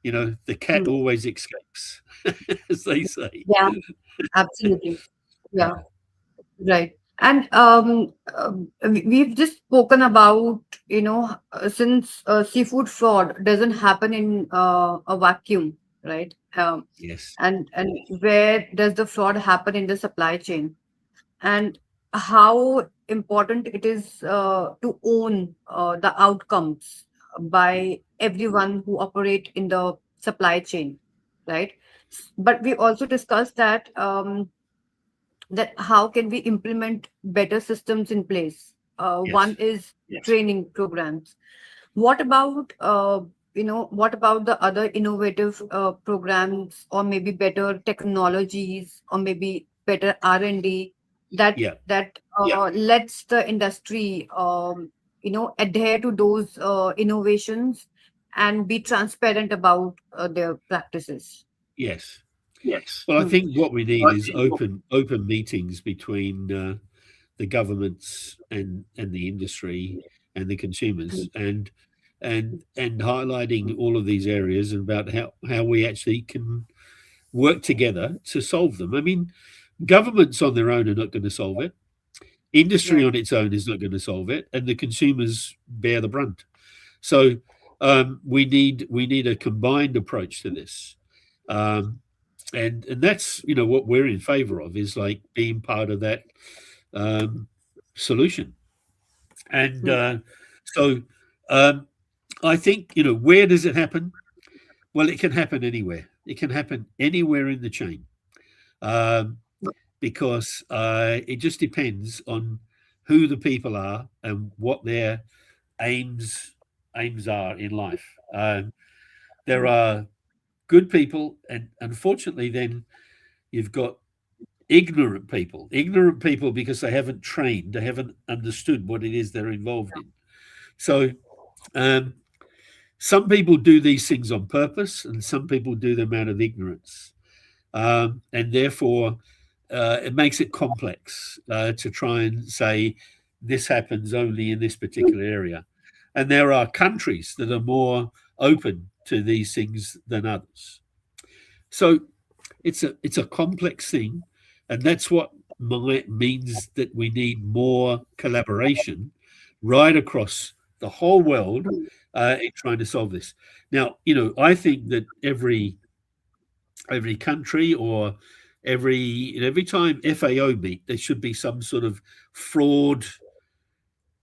the cat Mm. always escapes, as they say. Yeah, absolutely. Yeah. Right. And we've just spoken about, since seafood fraud doesn't happen in a vacuum, right? Yes, And where does the fraud happen in the supply chain? And how important it is to own the outcomes by everyone who operate in the supply chain, right? But we also discussed that how can we implement better systems in place. One yes, is training programs. What about what about the other innovative programs, or maybe better technologies, or maybe better R&D that yeah, lets the industry adhere to those innovations and be transparent about their practices. yes. Well, I Hmm. think what we need is open meetings between the governments and the industry and the consumers, and highlighting all of these areas about how we actually can work together to solve them. I mean, governments on their own are not going to solve it. Industry Yeah. on its own is not going to solve it, and the consumers bear the brunt. So we need a combined approach to this. Um, and that's what we're in favor of, is like being part of that um, solution. And Hmm. so um, I think where does it happen? Well, it can happen anywhere. It can happen anywhere in the chain, um, because it just depends on who the people are and what their aims aims are in life. There are good people, and unfortunately, then you've got ignorant people because they haven't trained, they haven't understood what it is they're involved in. So um, some people do these things on purpose, and some people do them out of ignorance, and therefore it makes it complex to try and say this happens only in this particular area. And there are countries that are more open to these things than others. So it's a complex thing, and that's what means that we need more collaboration right across the whole world in trying to solve this. Now, I think that every country, or every time FAO meet, there should be some sort of fraud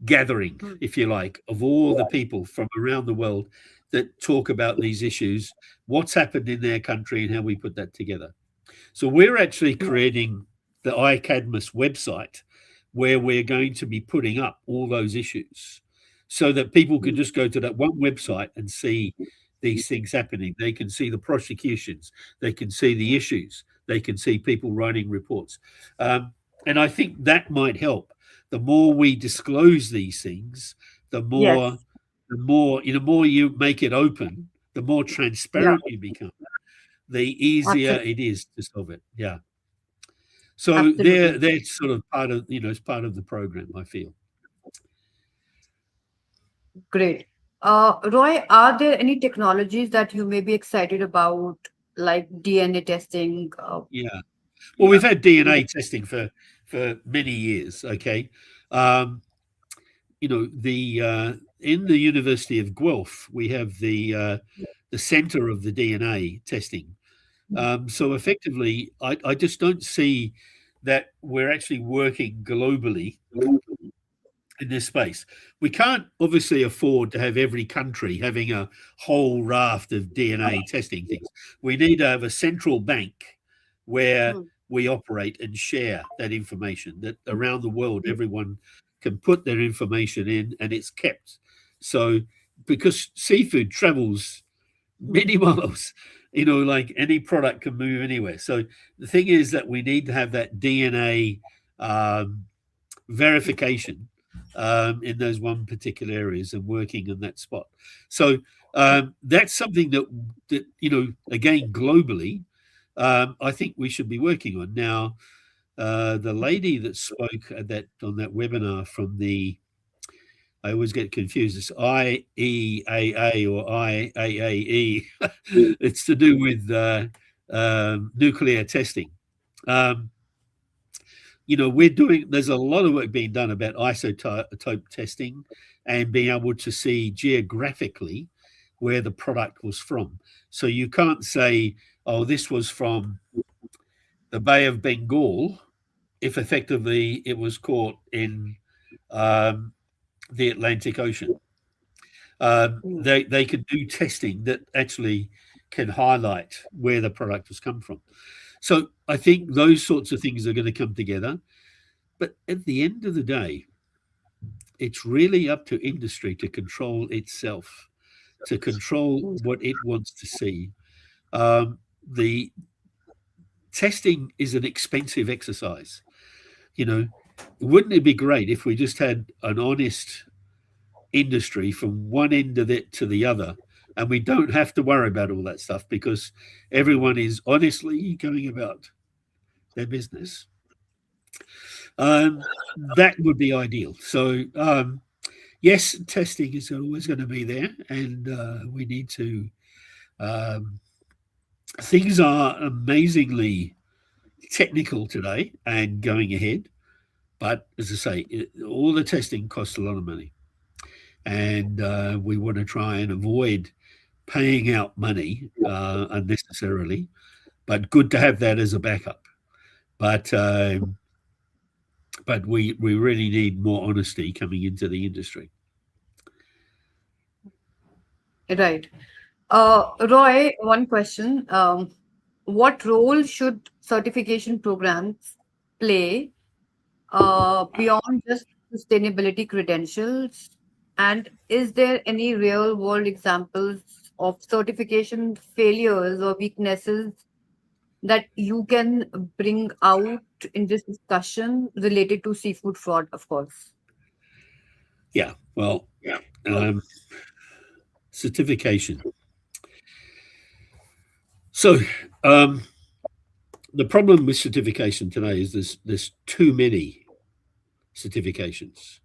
gathering, Hmm. if you like, of all the people from around the world that talk about these issues, what's happened in their country, and how we put that together. So we're actually creating the iCadmus website, where we're going to be putting up all those issues, so that people can just go to that one website and see these things happening. They can see the prosecutions, they can see the issues, they can see people writing reports. And I think that might help. The more we disclose these things, the more Yes. the more you make it open, the more Yeah. transparent you become, the easier Absolutely. it is to solve it. Yeah. So Absolutely. they're sort of part of it's part of the program, I feel. Great. Roy, are there any technologies that you may be excited about, like DNA testing? Yeah. Well, Yeah. we've had DNA testing for many years. Okay. Um, the in the University of Guelph, we have the center of the DNA testing. So effectively, I just don't see that we're actually working globally in this space. We can't obviously afford to have every country having a whole raft of DNA testing things. We need to have a central bank where Hmm. we operate and share that information, that around the world everyone can put their information in, and it's kept. So because seafood travels many miles, like any product can move anywhere. So the thing is that we need to have that DNA verification in those one particular areas, and working in that spot. So that's something that again, globally, I think we should be working on. Now, the lady that spoke at that on that webinar from the, I always get confused, it's IEAA or IAAE. It's to do with nuclear testing. Um, there's a lot of work being done about isotope testing, and being able to see geographically where the product was from. So you can't say, oh, this was from the Bay of Bengal, if effectively it was caught in um, the Atlantic Ocean. Hmm. They could do testing that actually can highlight where the product has come from. So I think those sorts of things are going to come together. But at the end of the day, it's really up to industry to control itself, to control Hmm. what it wants to see. The testing is an expensive exercise. You know, wouldn't it be great if we just had an honest industry from one end of it to the other, and we don't have to worry about all that stuff because everyone is honestly going about their business? That would be ideal. So, yes, testing is always going to be there, and we need to. Um, things are amazingly technical today and going ahead, but as I say, all the testing costs a lot of money, and we want to try and avoid paying out money unnecessarily, but good to have that as a backup. But we really need more honesty coming into the industry. Right. Roy, one question. What role should certification programs play beyond just sustainability credentials? And is there any real world examples of certification failures or weaknesses that you can bring out in this discussion related to seafood fraud, of course? Yeah, well, certification. So the problem with certification today is there's too many certifications.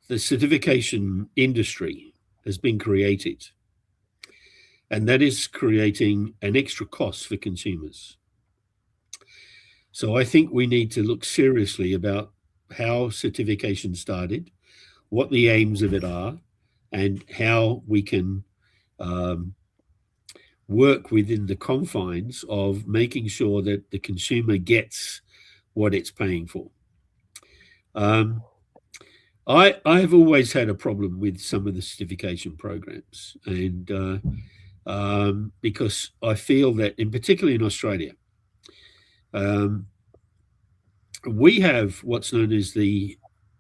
The certification industry has been created, and that is creating an extra cost for consumers. So I think we need to look seriously about how certification started, what the aims of it are, and how we can um, work within the confines of making sure that the consumer gets what it's paying for. Um, I've always had a problem with some of the certification programs, and because I feel that, in particularly in Australia, um, we have what's known as the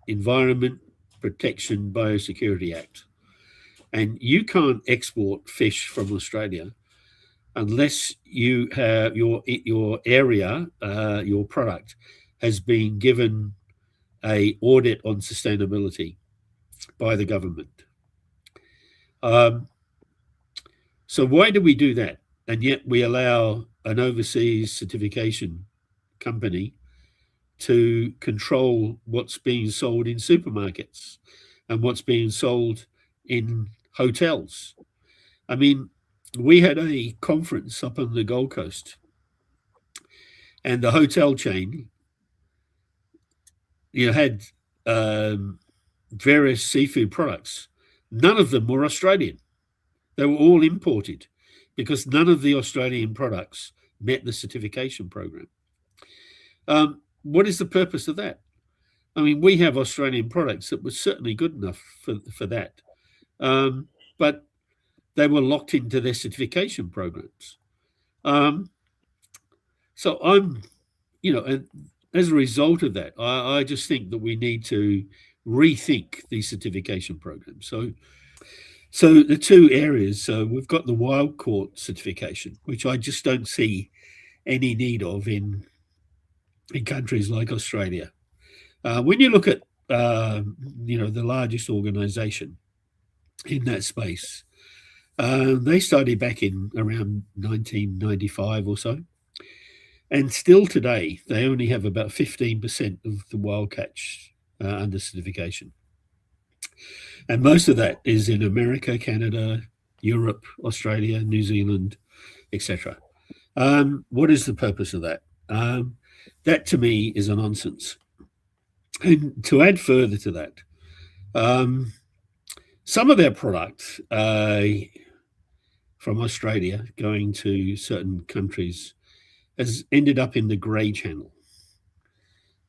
Environment Protection Biosecurity Act, and you can't export fish from Australia unless you have your area, your product, has been given a audit on sustainability by the government. Um, so why do we do that? And yet we allow an overseas certification company to control what's being sold in supermarkets and what's being sold in hotels. I mean, we had a conference up on the Gold Coast, and the hotel chain, had various seafood products. None of them were Australian. They were all imported because none of the Australian products met the certification program. What is the purpose of that? I mean, we have Australian products that were certainly good enough for that, but they were locked into their certification programs. So I'm, and as a result of that, I just think that we need to rethink these certification programs. So the two areas, so we've got the wild caught certification, which I just don't see any need of in countries like Australia. When you look at the largest organisation in that space, they started back in around 1995 or so, and still today they only have about 15% of the wild catch under certification, and most of that is in America, Canada, Europe, Australia, New Zealand, etc. What is the purpose of that? That to me is a nonsense. And to add further to that, some of their product from Australia going to certain countries has ended up in the grey channel.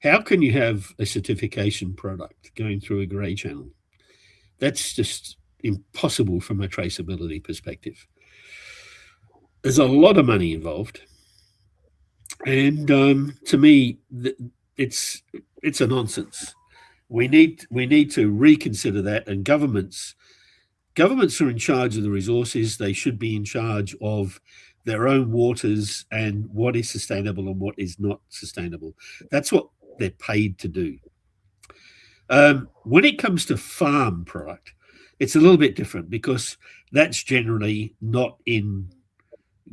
How can you have a certification product going through a grey channel? That's just impossible from a traceability perspective. There's a lot of money involved, and to me, it's a nonsense. We need to reconsider that, and governments are in charge of the resources. They should be in charge of their own waters and what is sustainable and what is not sustainable. That's what they're paid to do. When it comes to farm product, it's a little bit different because that's generally not in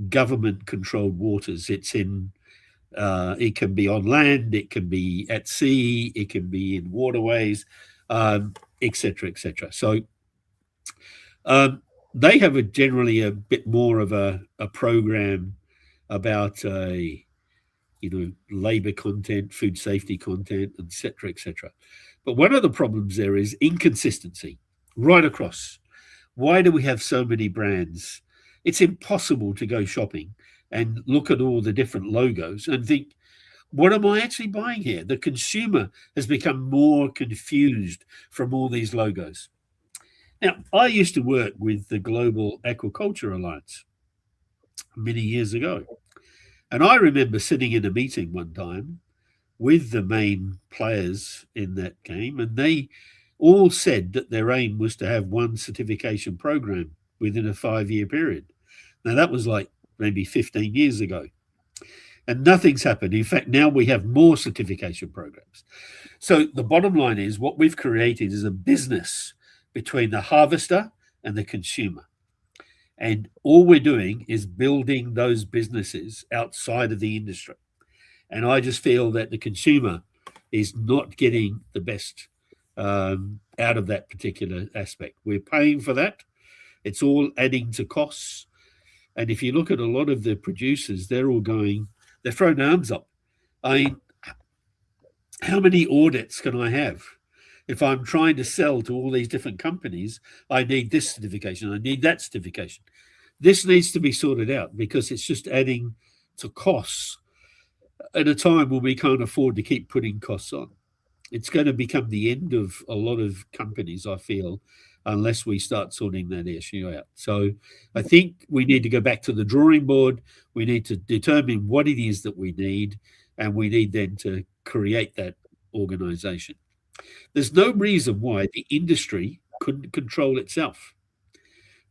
government-controlled waters. It's in it can be on land, it can be at sea, it can be in waterways, etc., etc. So they have generally a bit more of a program about labor content, food safety content, etc., etc. But one of the problems there is inconsistency right across. Why do we have so many brands? It's impossible to go shopping and look at all the different logos and think, what am I actually buying here? The consumer has become more confused from all these logos. Now, I used to work with the Global Aquaculture Alliance many years ago. And I remember sitting in a meeting one time with the main players in that game, and they all said that their aim was to have one certification program within a 5-year period. Now, that was like maybe 15 years ago. And nothing's happened. In fact, now we have more certification programs. So the bottom line is what we've created is a business between the harvester and the consumer. And all we're doing is building those businesses outside of the industry. And I just feel that the consumer is not getting the best out of that particular aspect. We're paying for that. It's all adding to costs. And if you look at a lot of the producers, they're throwing arms up. I mean, how many audits can I have? If I'm trying to sell to all these different companies, I need this certification, I need that certification. This needs to be sorted out because it's just adding to costs at a time when we can't afford to keep putting costs on. It's going to become the end of a lot of companies, I feel, unless we start sorting that issue out. So I think we need to go back to the drawing board. We need to determine what it is that we need, and we need then to create that organization. There's no reason why the industry couldn't control itself.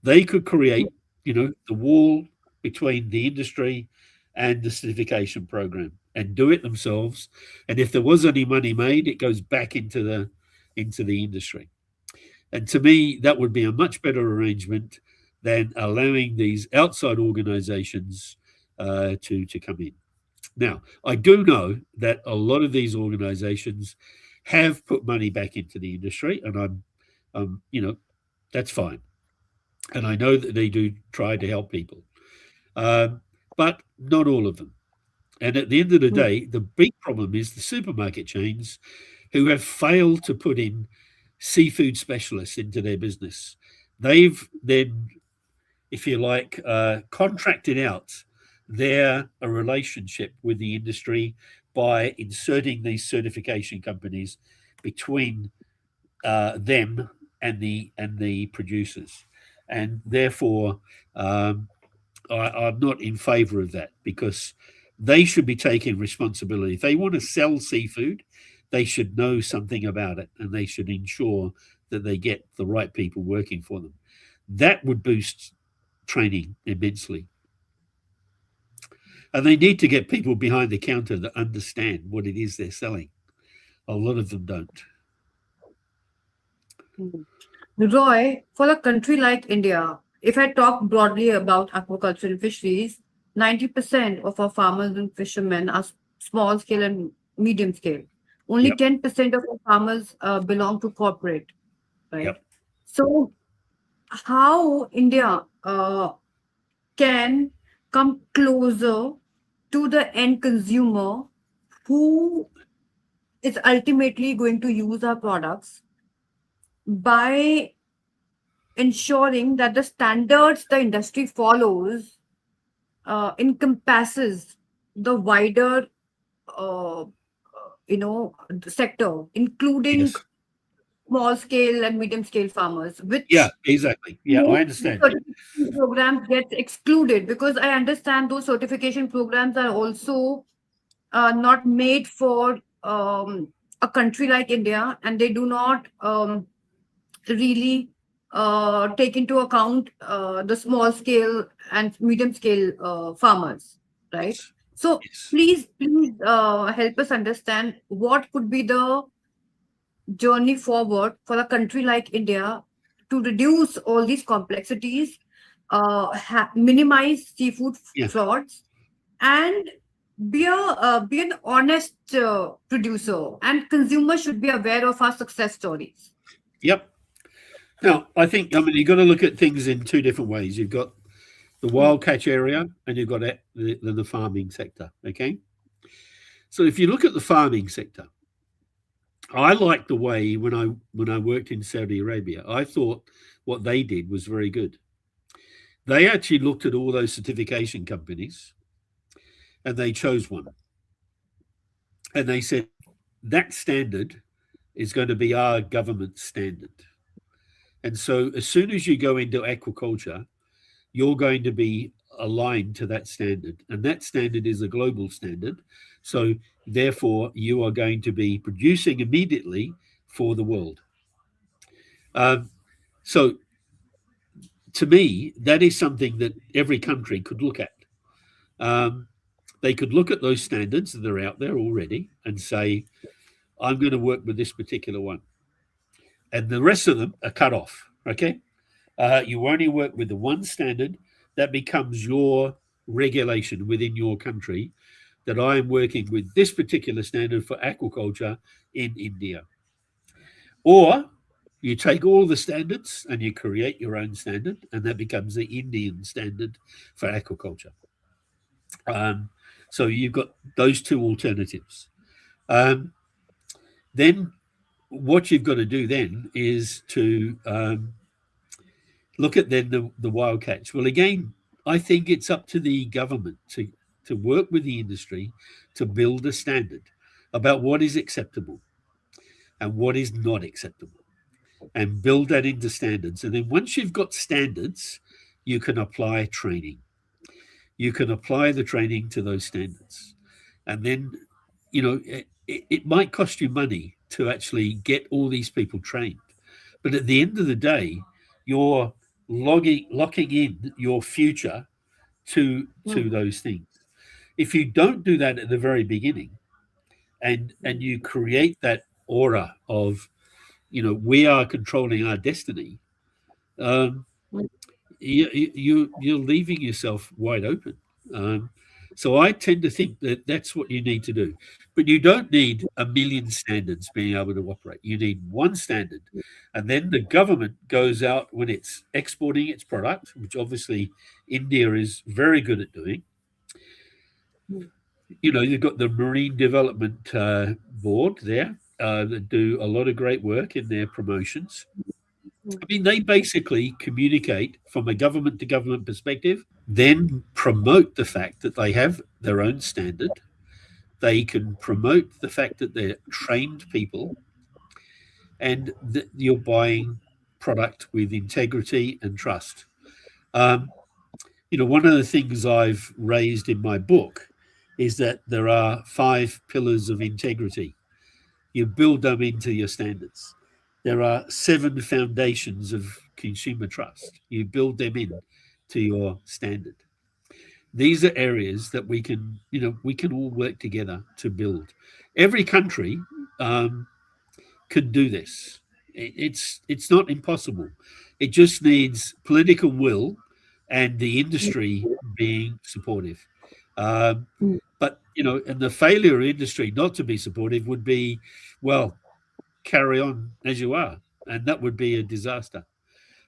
They could create, the wall between the industry and the certification program and do it themselves. And if there was any money made, it goes back into the industry. And to me, that would be a much better arrangement than allowing these outside organizations to come in. Now, I do know that a lot of these organizations have put money back into the industry, and that's fine. And I know that they do try to help people, but not all of them. And at the end of the day, the big problem is the supermarket chains who have failed to put in seafood specialists into their business. They've then, if you like, contracted out their relationship with the industry by inserting these certification companies between them and the producers. And therefore, I'm not in favor of that because they should be taking responsibility. If they want to sell seafood, they should know something about it, and they should ensure that they get the right people working for them. That would boost training immensely. And they need to get people behind the counter that understand what it is they're selling. A lot of them don't. Roy, for a country like India, if I talk broadly about aquaculture and fisheries, 90% of our farmers and fishermen are small scale and medium scale. Only 10% of our farmers belong to corporate, right? Yep. So how India can come closer to the end consumer who is ultimately going to use our products by ensuring that the standards the industry follows encompasses the wider sector, including small scale and medium scale farmers, which exactly. I understand. Certification programs get excluded because I understand those certification programs are also not made for a country like India, and they do not really take into account the small scale and medium scale farmers, right? So please help us understand what could be the journey forward for a country like India to reduce all these complexities, minimize seafood frauds, and be an honest producer, and consumers should be aware of our success stories. Yep. Now, I think, you've got to look at things in two different ways. You've got the wild catch area and you've got the farming sector, okay? So if you look at the farming sector, I like the way when I worked in Saudi Arabia, I thought what they did was very good. They actually looked at all those certification companies and they chose one. And they said, that standard is going to be our government standard. And so as soon as you go into aquaculture, you're going to be aligned to that standard. And that standard is a global standard. So therefore, you are going to be producing immediately for the world. Um, so to me, that is something that every country could look at. Um, they could look at those standards that are out there already and say, I'm going to work with this particular one. And the rest of them are cut off. Okay. You only work with the one standard that becomes your regulation within your country, that I am working with this particular standard for aquaculture in India. Or you take all the standards and you create your own standard, and that becomes the Indian standard for aquaculture. Um, so you've got those two alternatives. Then what you've got to do then is to look at then the wild catch. Well, again, I think it's up to the government to work with the industry to build a standard about what is acceptable and what is not acceptable, and build that into standards. And then once you've got standards, you can apply training. You can apply the training to those standards. And then, it might cost you money to actually get all these people trained. But at the end of the day, you're locking in your future to those things. If you don't do that at the very beginning, and you create that aura of, we are controlling our destiny, um, you're leaving yourself wide open. So I tend to think that that's what you need to do. But you don't need a million standards being able to operate. You need one standard. And then the government goes out when it's exporting its product, which obviously India is very good at doing. You've got the Marine Development Board there that do a lot of great work in their promotions. I mean, they basically communicate from a government to government perspective, then promote the fact that they have their own standard. They can promote the fact that they're trained people, and that you're buying product with integrity and trust. One of the things I've raised in my book is that there are 5 pillars of integrity. You build them into your standards. There are 7 foundations of consumer trust. You build them in to your standard. These are areas that we can all work together to build. Every country can do this. It's not impossible. It just needs political will and the industry being supportive. But and the failure of industry not to be supportive would be, well, carry on as you are, and that would be a disaster,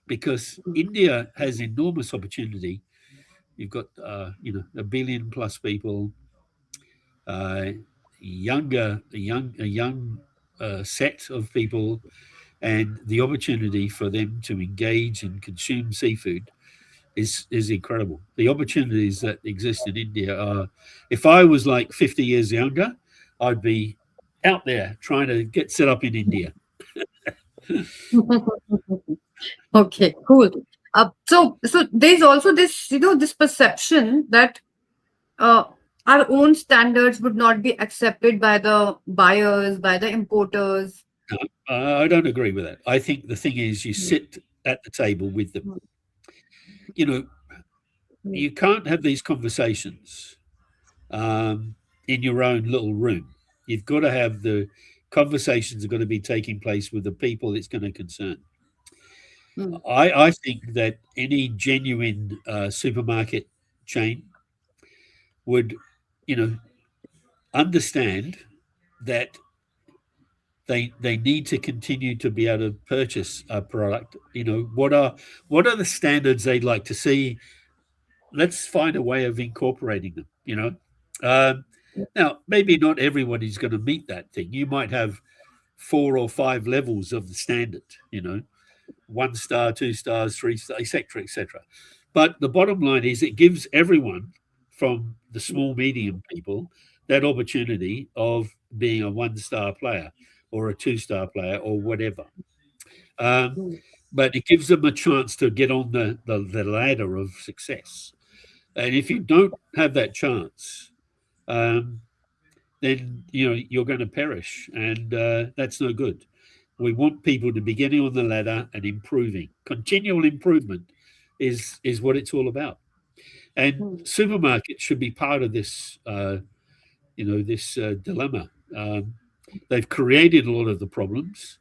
because India has enormous opportunity. You've got a billion plus people, a young set of people, and the opportunity for them to engage and consume seafood is incredible. The opportunities that exist in India are, if I was like 50 years younger, I'd be out there trying to get set up in India. Okay, cool. So there's also this, this perception that uh, our own standards would not be accepted by the buyers, by the importers. No, I don't agree with that. I think the thing is, you sit at the table with them. You can't have these conversations in your own little room. You've got to have the conversations are going to be taking place with the people it's going to concern. I think that any genuine supermarket chain would, understand that they need to continue to be able to purchase a product. What are the standards they'd like to see? Let's find a way of incorporating them. Now, maybe not everyone is going to meet that thing. You might have 4 or 5 levels of the standard. 1 star, 2 stars, 3 stars, etc., etc. But the bottom line is, it gives everyone from the small medium people that opportunity of being a 1 star player or a 2 star player or whatever. Um, mm, but it gives them a chance to get on the ladder of success. And if you don't have that chance, um, then you're going to perish, and that's no good. We want people to be getting on the ladder and improving. Continual improvement is what it's all about. And mm, supermarkets should be part of this, this dilemma. They've created a lot of the problems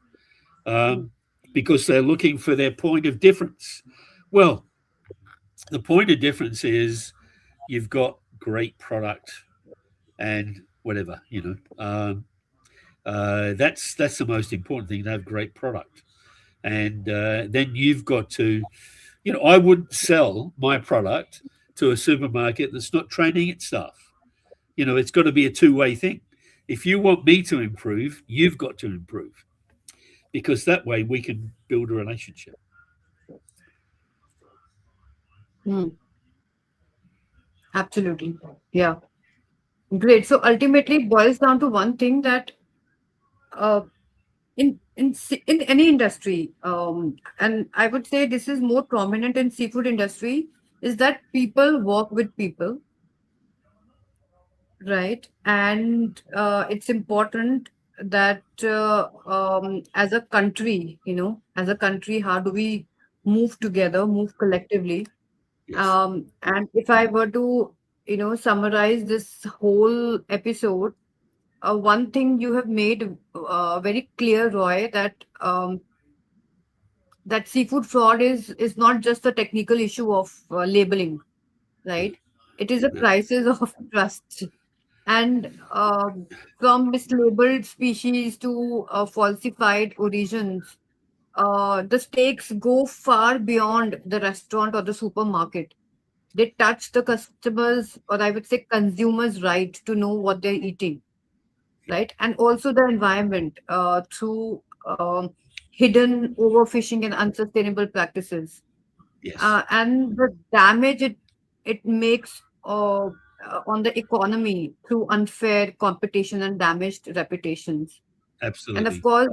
mm, um, because they're looking for their point of difference. Well, the point of difference is you've got great product and whatever. That's the most important thing, to have great product. And then you've got to, I wouldn't sell my product to a supermarket that's not training its staff. It's got to be a two-way thing. If you want me to improve, you've got to improve, because that way we can build a relationship. mm. Absolutely. Yeah. Great. So ultimately, it boils down to one thing that uh, in any industry, and I would say this is more prominent in seafood industry, is that people work with people, right? And it's important that as a country, how do we move together, move collectively? Yes. And if I were to, summarize this whole episode, one thing you have made very clear, Roy, that seafood fraud is not just a technical issue of labeling, No, right? It is a no. crisis of trust. And from mislabeled species to falsified origins, the stakes go far beyond the restaurant or the supermarket. They touch the customers, or I would say consumers' right to know what they're eating, Yep. right? And also the environment through hidden overfishing and unsustainable practices, Yes. and the damage it makes on the economy through unfair competition and damaged reputations. And of Absolutely. course,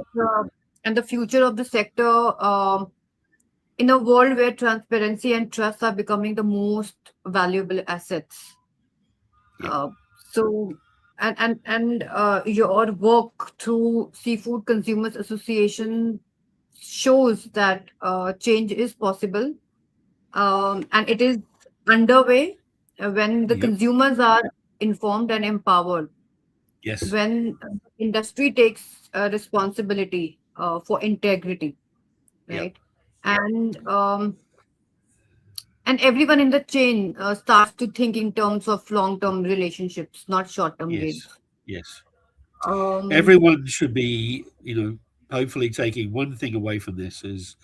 and the future of the sector, in a world where transparency and trust are becoming the most valuable assets. Yep. Uh, so, and your work through Seafood Consumers Association shows that change is possible, and it is underway when the Yep. consumers are informed and empowered, Yes. when industry takes responsibility for integrity, Yep. right? And and everyone in the chain starts to think in terms of long-term relationships, not short-term Yes. gains. Yes. Um, Everyone should be, hopefully taking one thing away from this is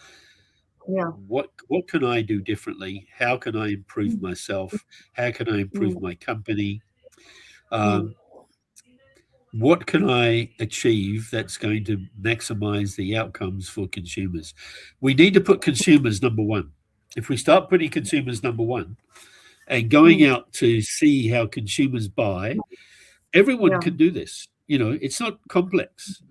yeah. what can I do differently? How can I improve myself? How can I improve Mm, my company? mm, Um, what can I achieve that's going to maximize the outcomes for consumers? We need to put consumers number one. If we start putting consumers number one and going mm, out to see how consumers buy, everyone yeah. can do this. It's not complex.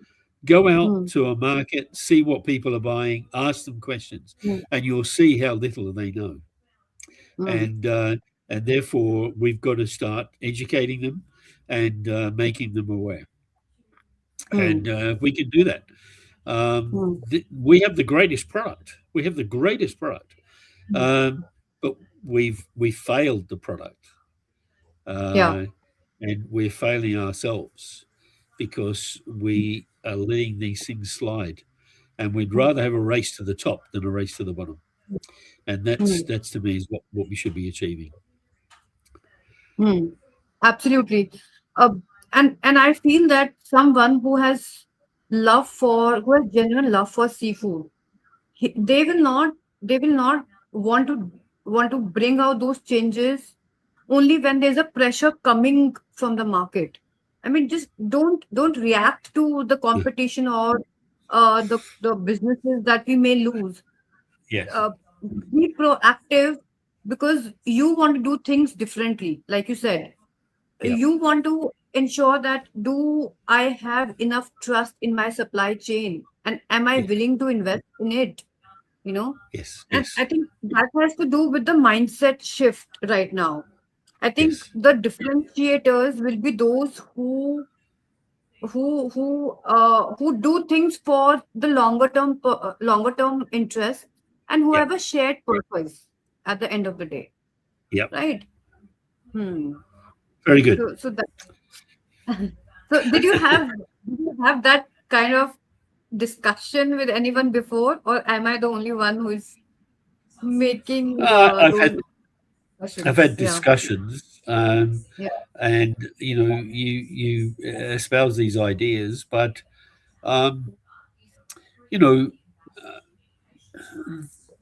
Go out Mm, to a market, see what people are buying, ask them questions, mm, and you'll see how little they know. mm, And therefore, we've got to start educating them and making them aware. And mm, if we can do that, mm, we have the greatest product. We have the greatest product, mm. um, but we failed the product, Yeah. uh, and we're failing ourselves because we are letting these things slide. And we'd Mm, rather have a race to the top than a race to the bottom. And that's mm, that's to me is what we should be achieving. mm. Absolutely. Uh, and I feel that someone who has genuine love for seafood, they will not want to bring out those changes only when there's a pressure coming from the market. I mean, just don't react to the Yeah. competition or the businesses that we may lose. Yes. uh, be proactive because you want to do things differently, like you said. Yep. you want to ensure that do I have enough trust in my supply chain and am I Yes. willing to invest in it? You know, Yes. and I Yes. think that has to do with the mindset shift right now. I think Yes. the differentiators will be those who do things for the longer term interest and who Yep. have a shared purpose at the end of the day, Yep. right? Hmm. Very good. So that so did you have that kind of discussion with anyone before, or am I the only one who is making I've those had discussions? Yeah. discussions, Yeah. and you espouse these ideas, but um, you know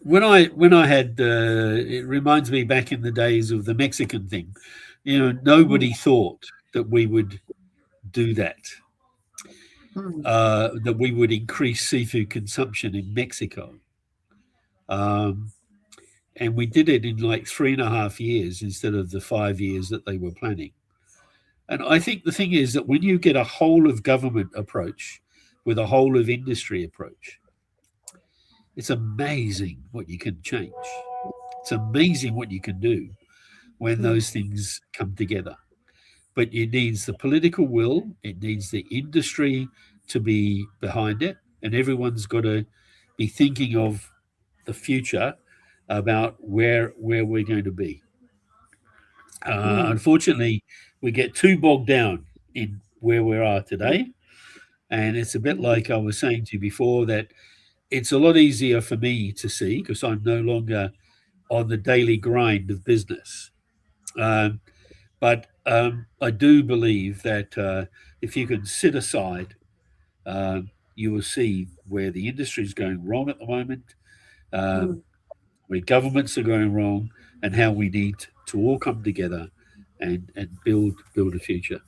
when I had it reminds me back in the days of the Mexican thing. Hmm. Nobody thought that we would do that. Hmm. That we would increase seafood consumption in Mexico. Um, and we did it in like 3.5 years instead of the 5 years that they were planning. And I think the thing is that when you get a whole of government approach with a whole of industry approach, it's amazing what you can change. It's amazing what you can do when Hmm. those things come together. But it needs the political will, it needs the industry to be behind it, and everyone's got to be thinking of the future about where we're going to be. Hmm. Unfortunately, we get too bogged down in where we are Hmm. today. And it's a bit Hmm. like I was saying to you before that it's a lot easier for me to see because I'm no longer on the daily grind of business. Um, but I do believe that if you can sit aside, you will see where the industry is going wrong at the moment, Hmm. um, where governments are going wrong, and how we need to all come together and build a future.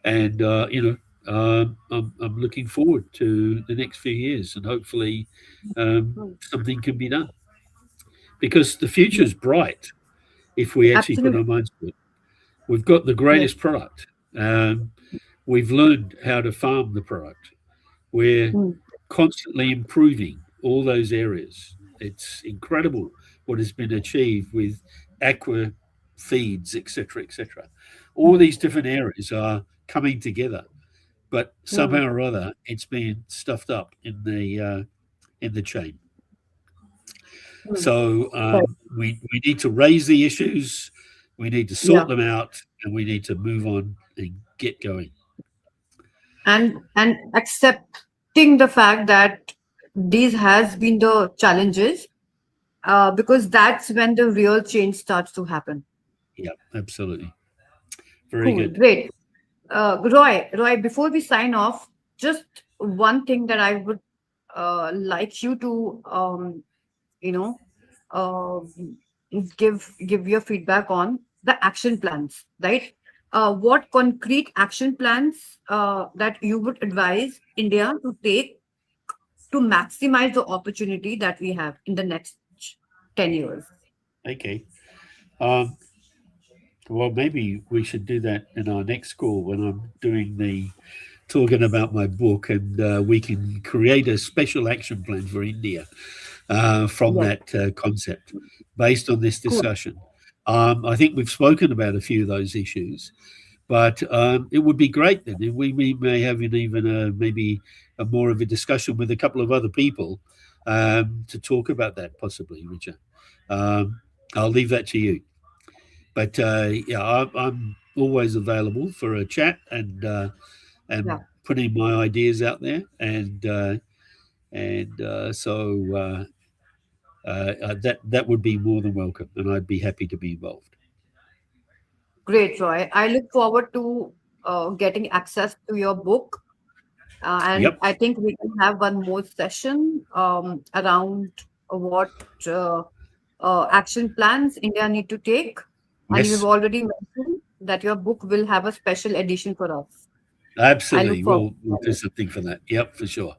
And I'm looking forward to the next few years, and hopefully Hmm. something can be done because the future Yeah. is bright if we actually put our Absolutely. minds to it. We've got the Yes. greatest product. We've learned how to farm the product. We're Hmm. constantly improving all those areas. It's incredible what has been achieved with aqua feeds, etc., etc. All Hmm. these different areas are coming together, but Hmm. somehow or other, it's being stuffed up in the chain. Hmm. So Right. we need to raise the issues, we need to sort Yeah. them out, and we need to move on and get going. And accepting the fact that these has been the challenges, because that's when the real change starts to happen. Yeah, absolutely. Very Cool, good. great. Roy, before we sign off, just one thing that I would like you to you know uh, give your feedback on the action plans, right? What concrete action plans that you would advise India to take to maximize the opportunity that we have in the next 10 years? Okay. Um, well, maybe we should do that in our next call when I'm doing the talking about my book, and we can create a special action plan for India from Yes, that concept based on this cool. discussion. I think we've spoken about a few of those issues, but it would be great then if we may have an even maybe a more of a discussion with a couple of other people to talk about that possibly, Richard. Um, I'll leave that to you. But yeah, I'm always available for a chat and Yeah, putting my ideas out there, and so that would be more than welcome, and I'd be happy to be involved. great, Roy. I look forward to getting access to your book. And Yep, I think we can have one more session around what action plans India need to take. And you've yes, already mentioned that your book will have a special edition for us. I absolutely. look forward We'll to do it. something for that. Yep, for sure.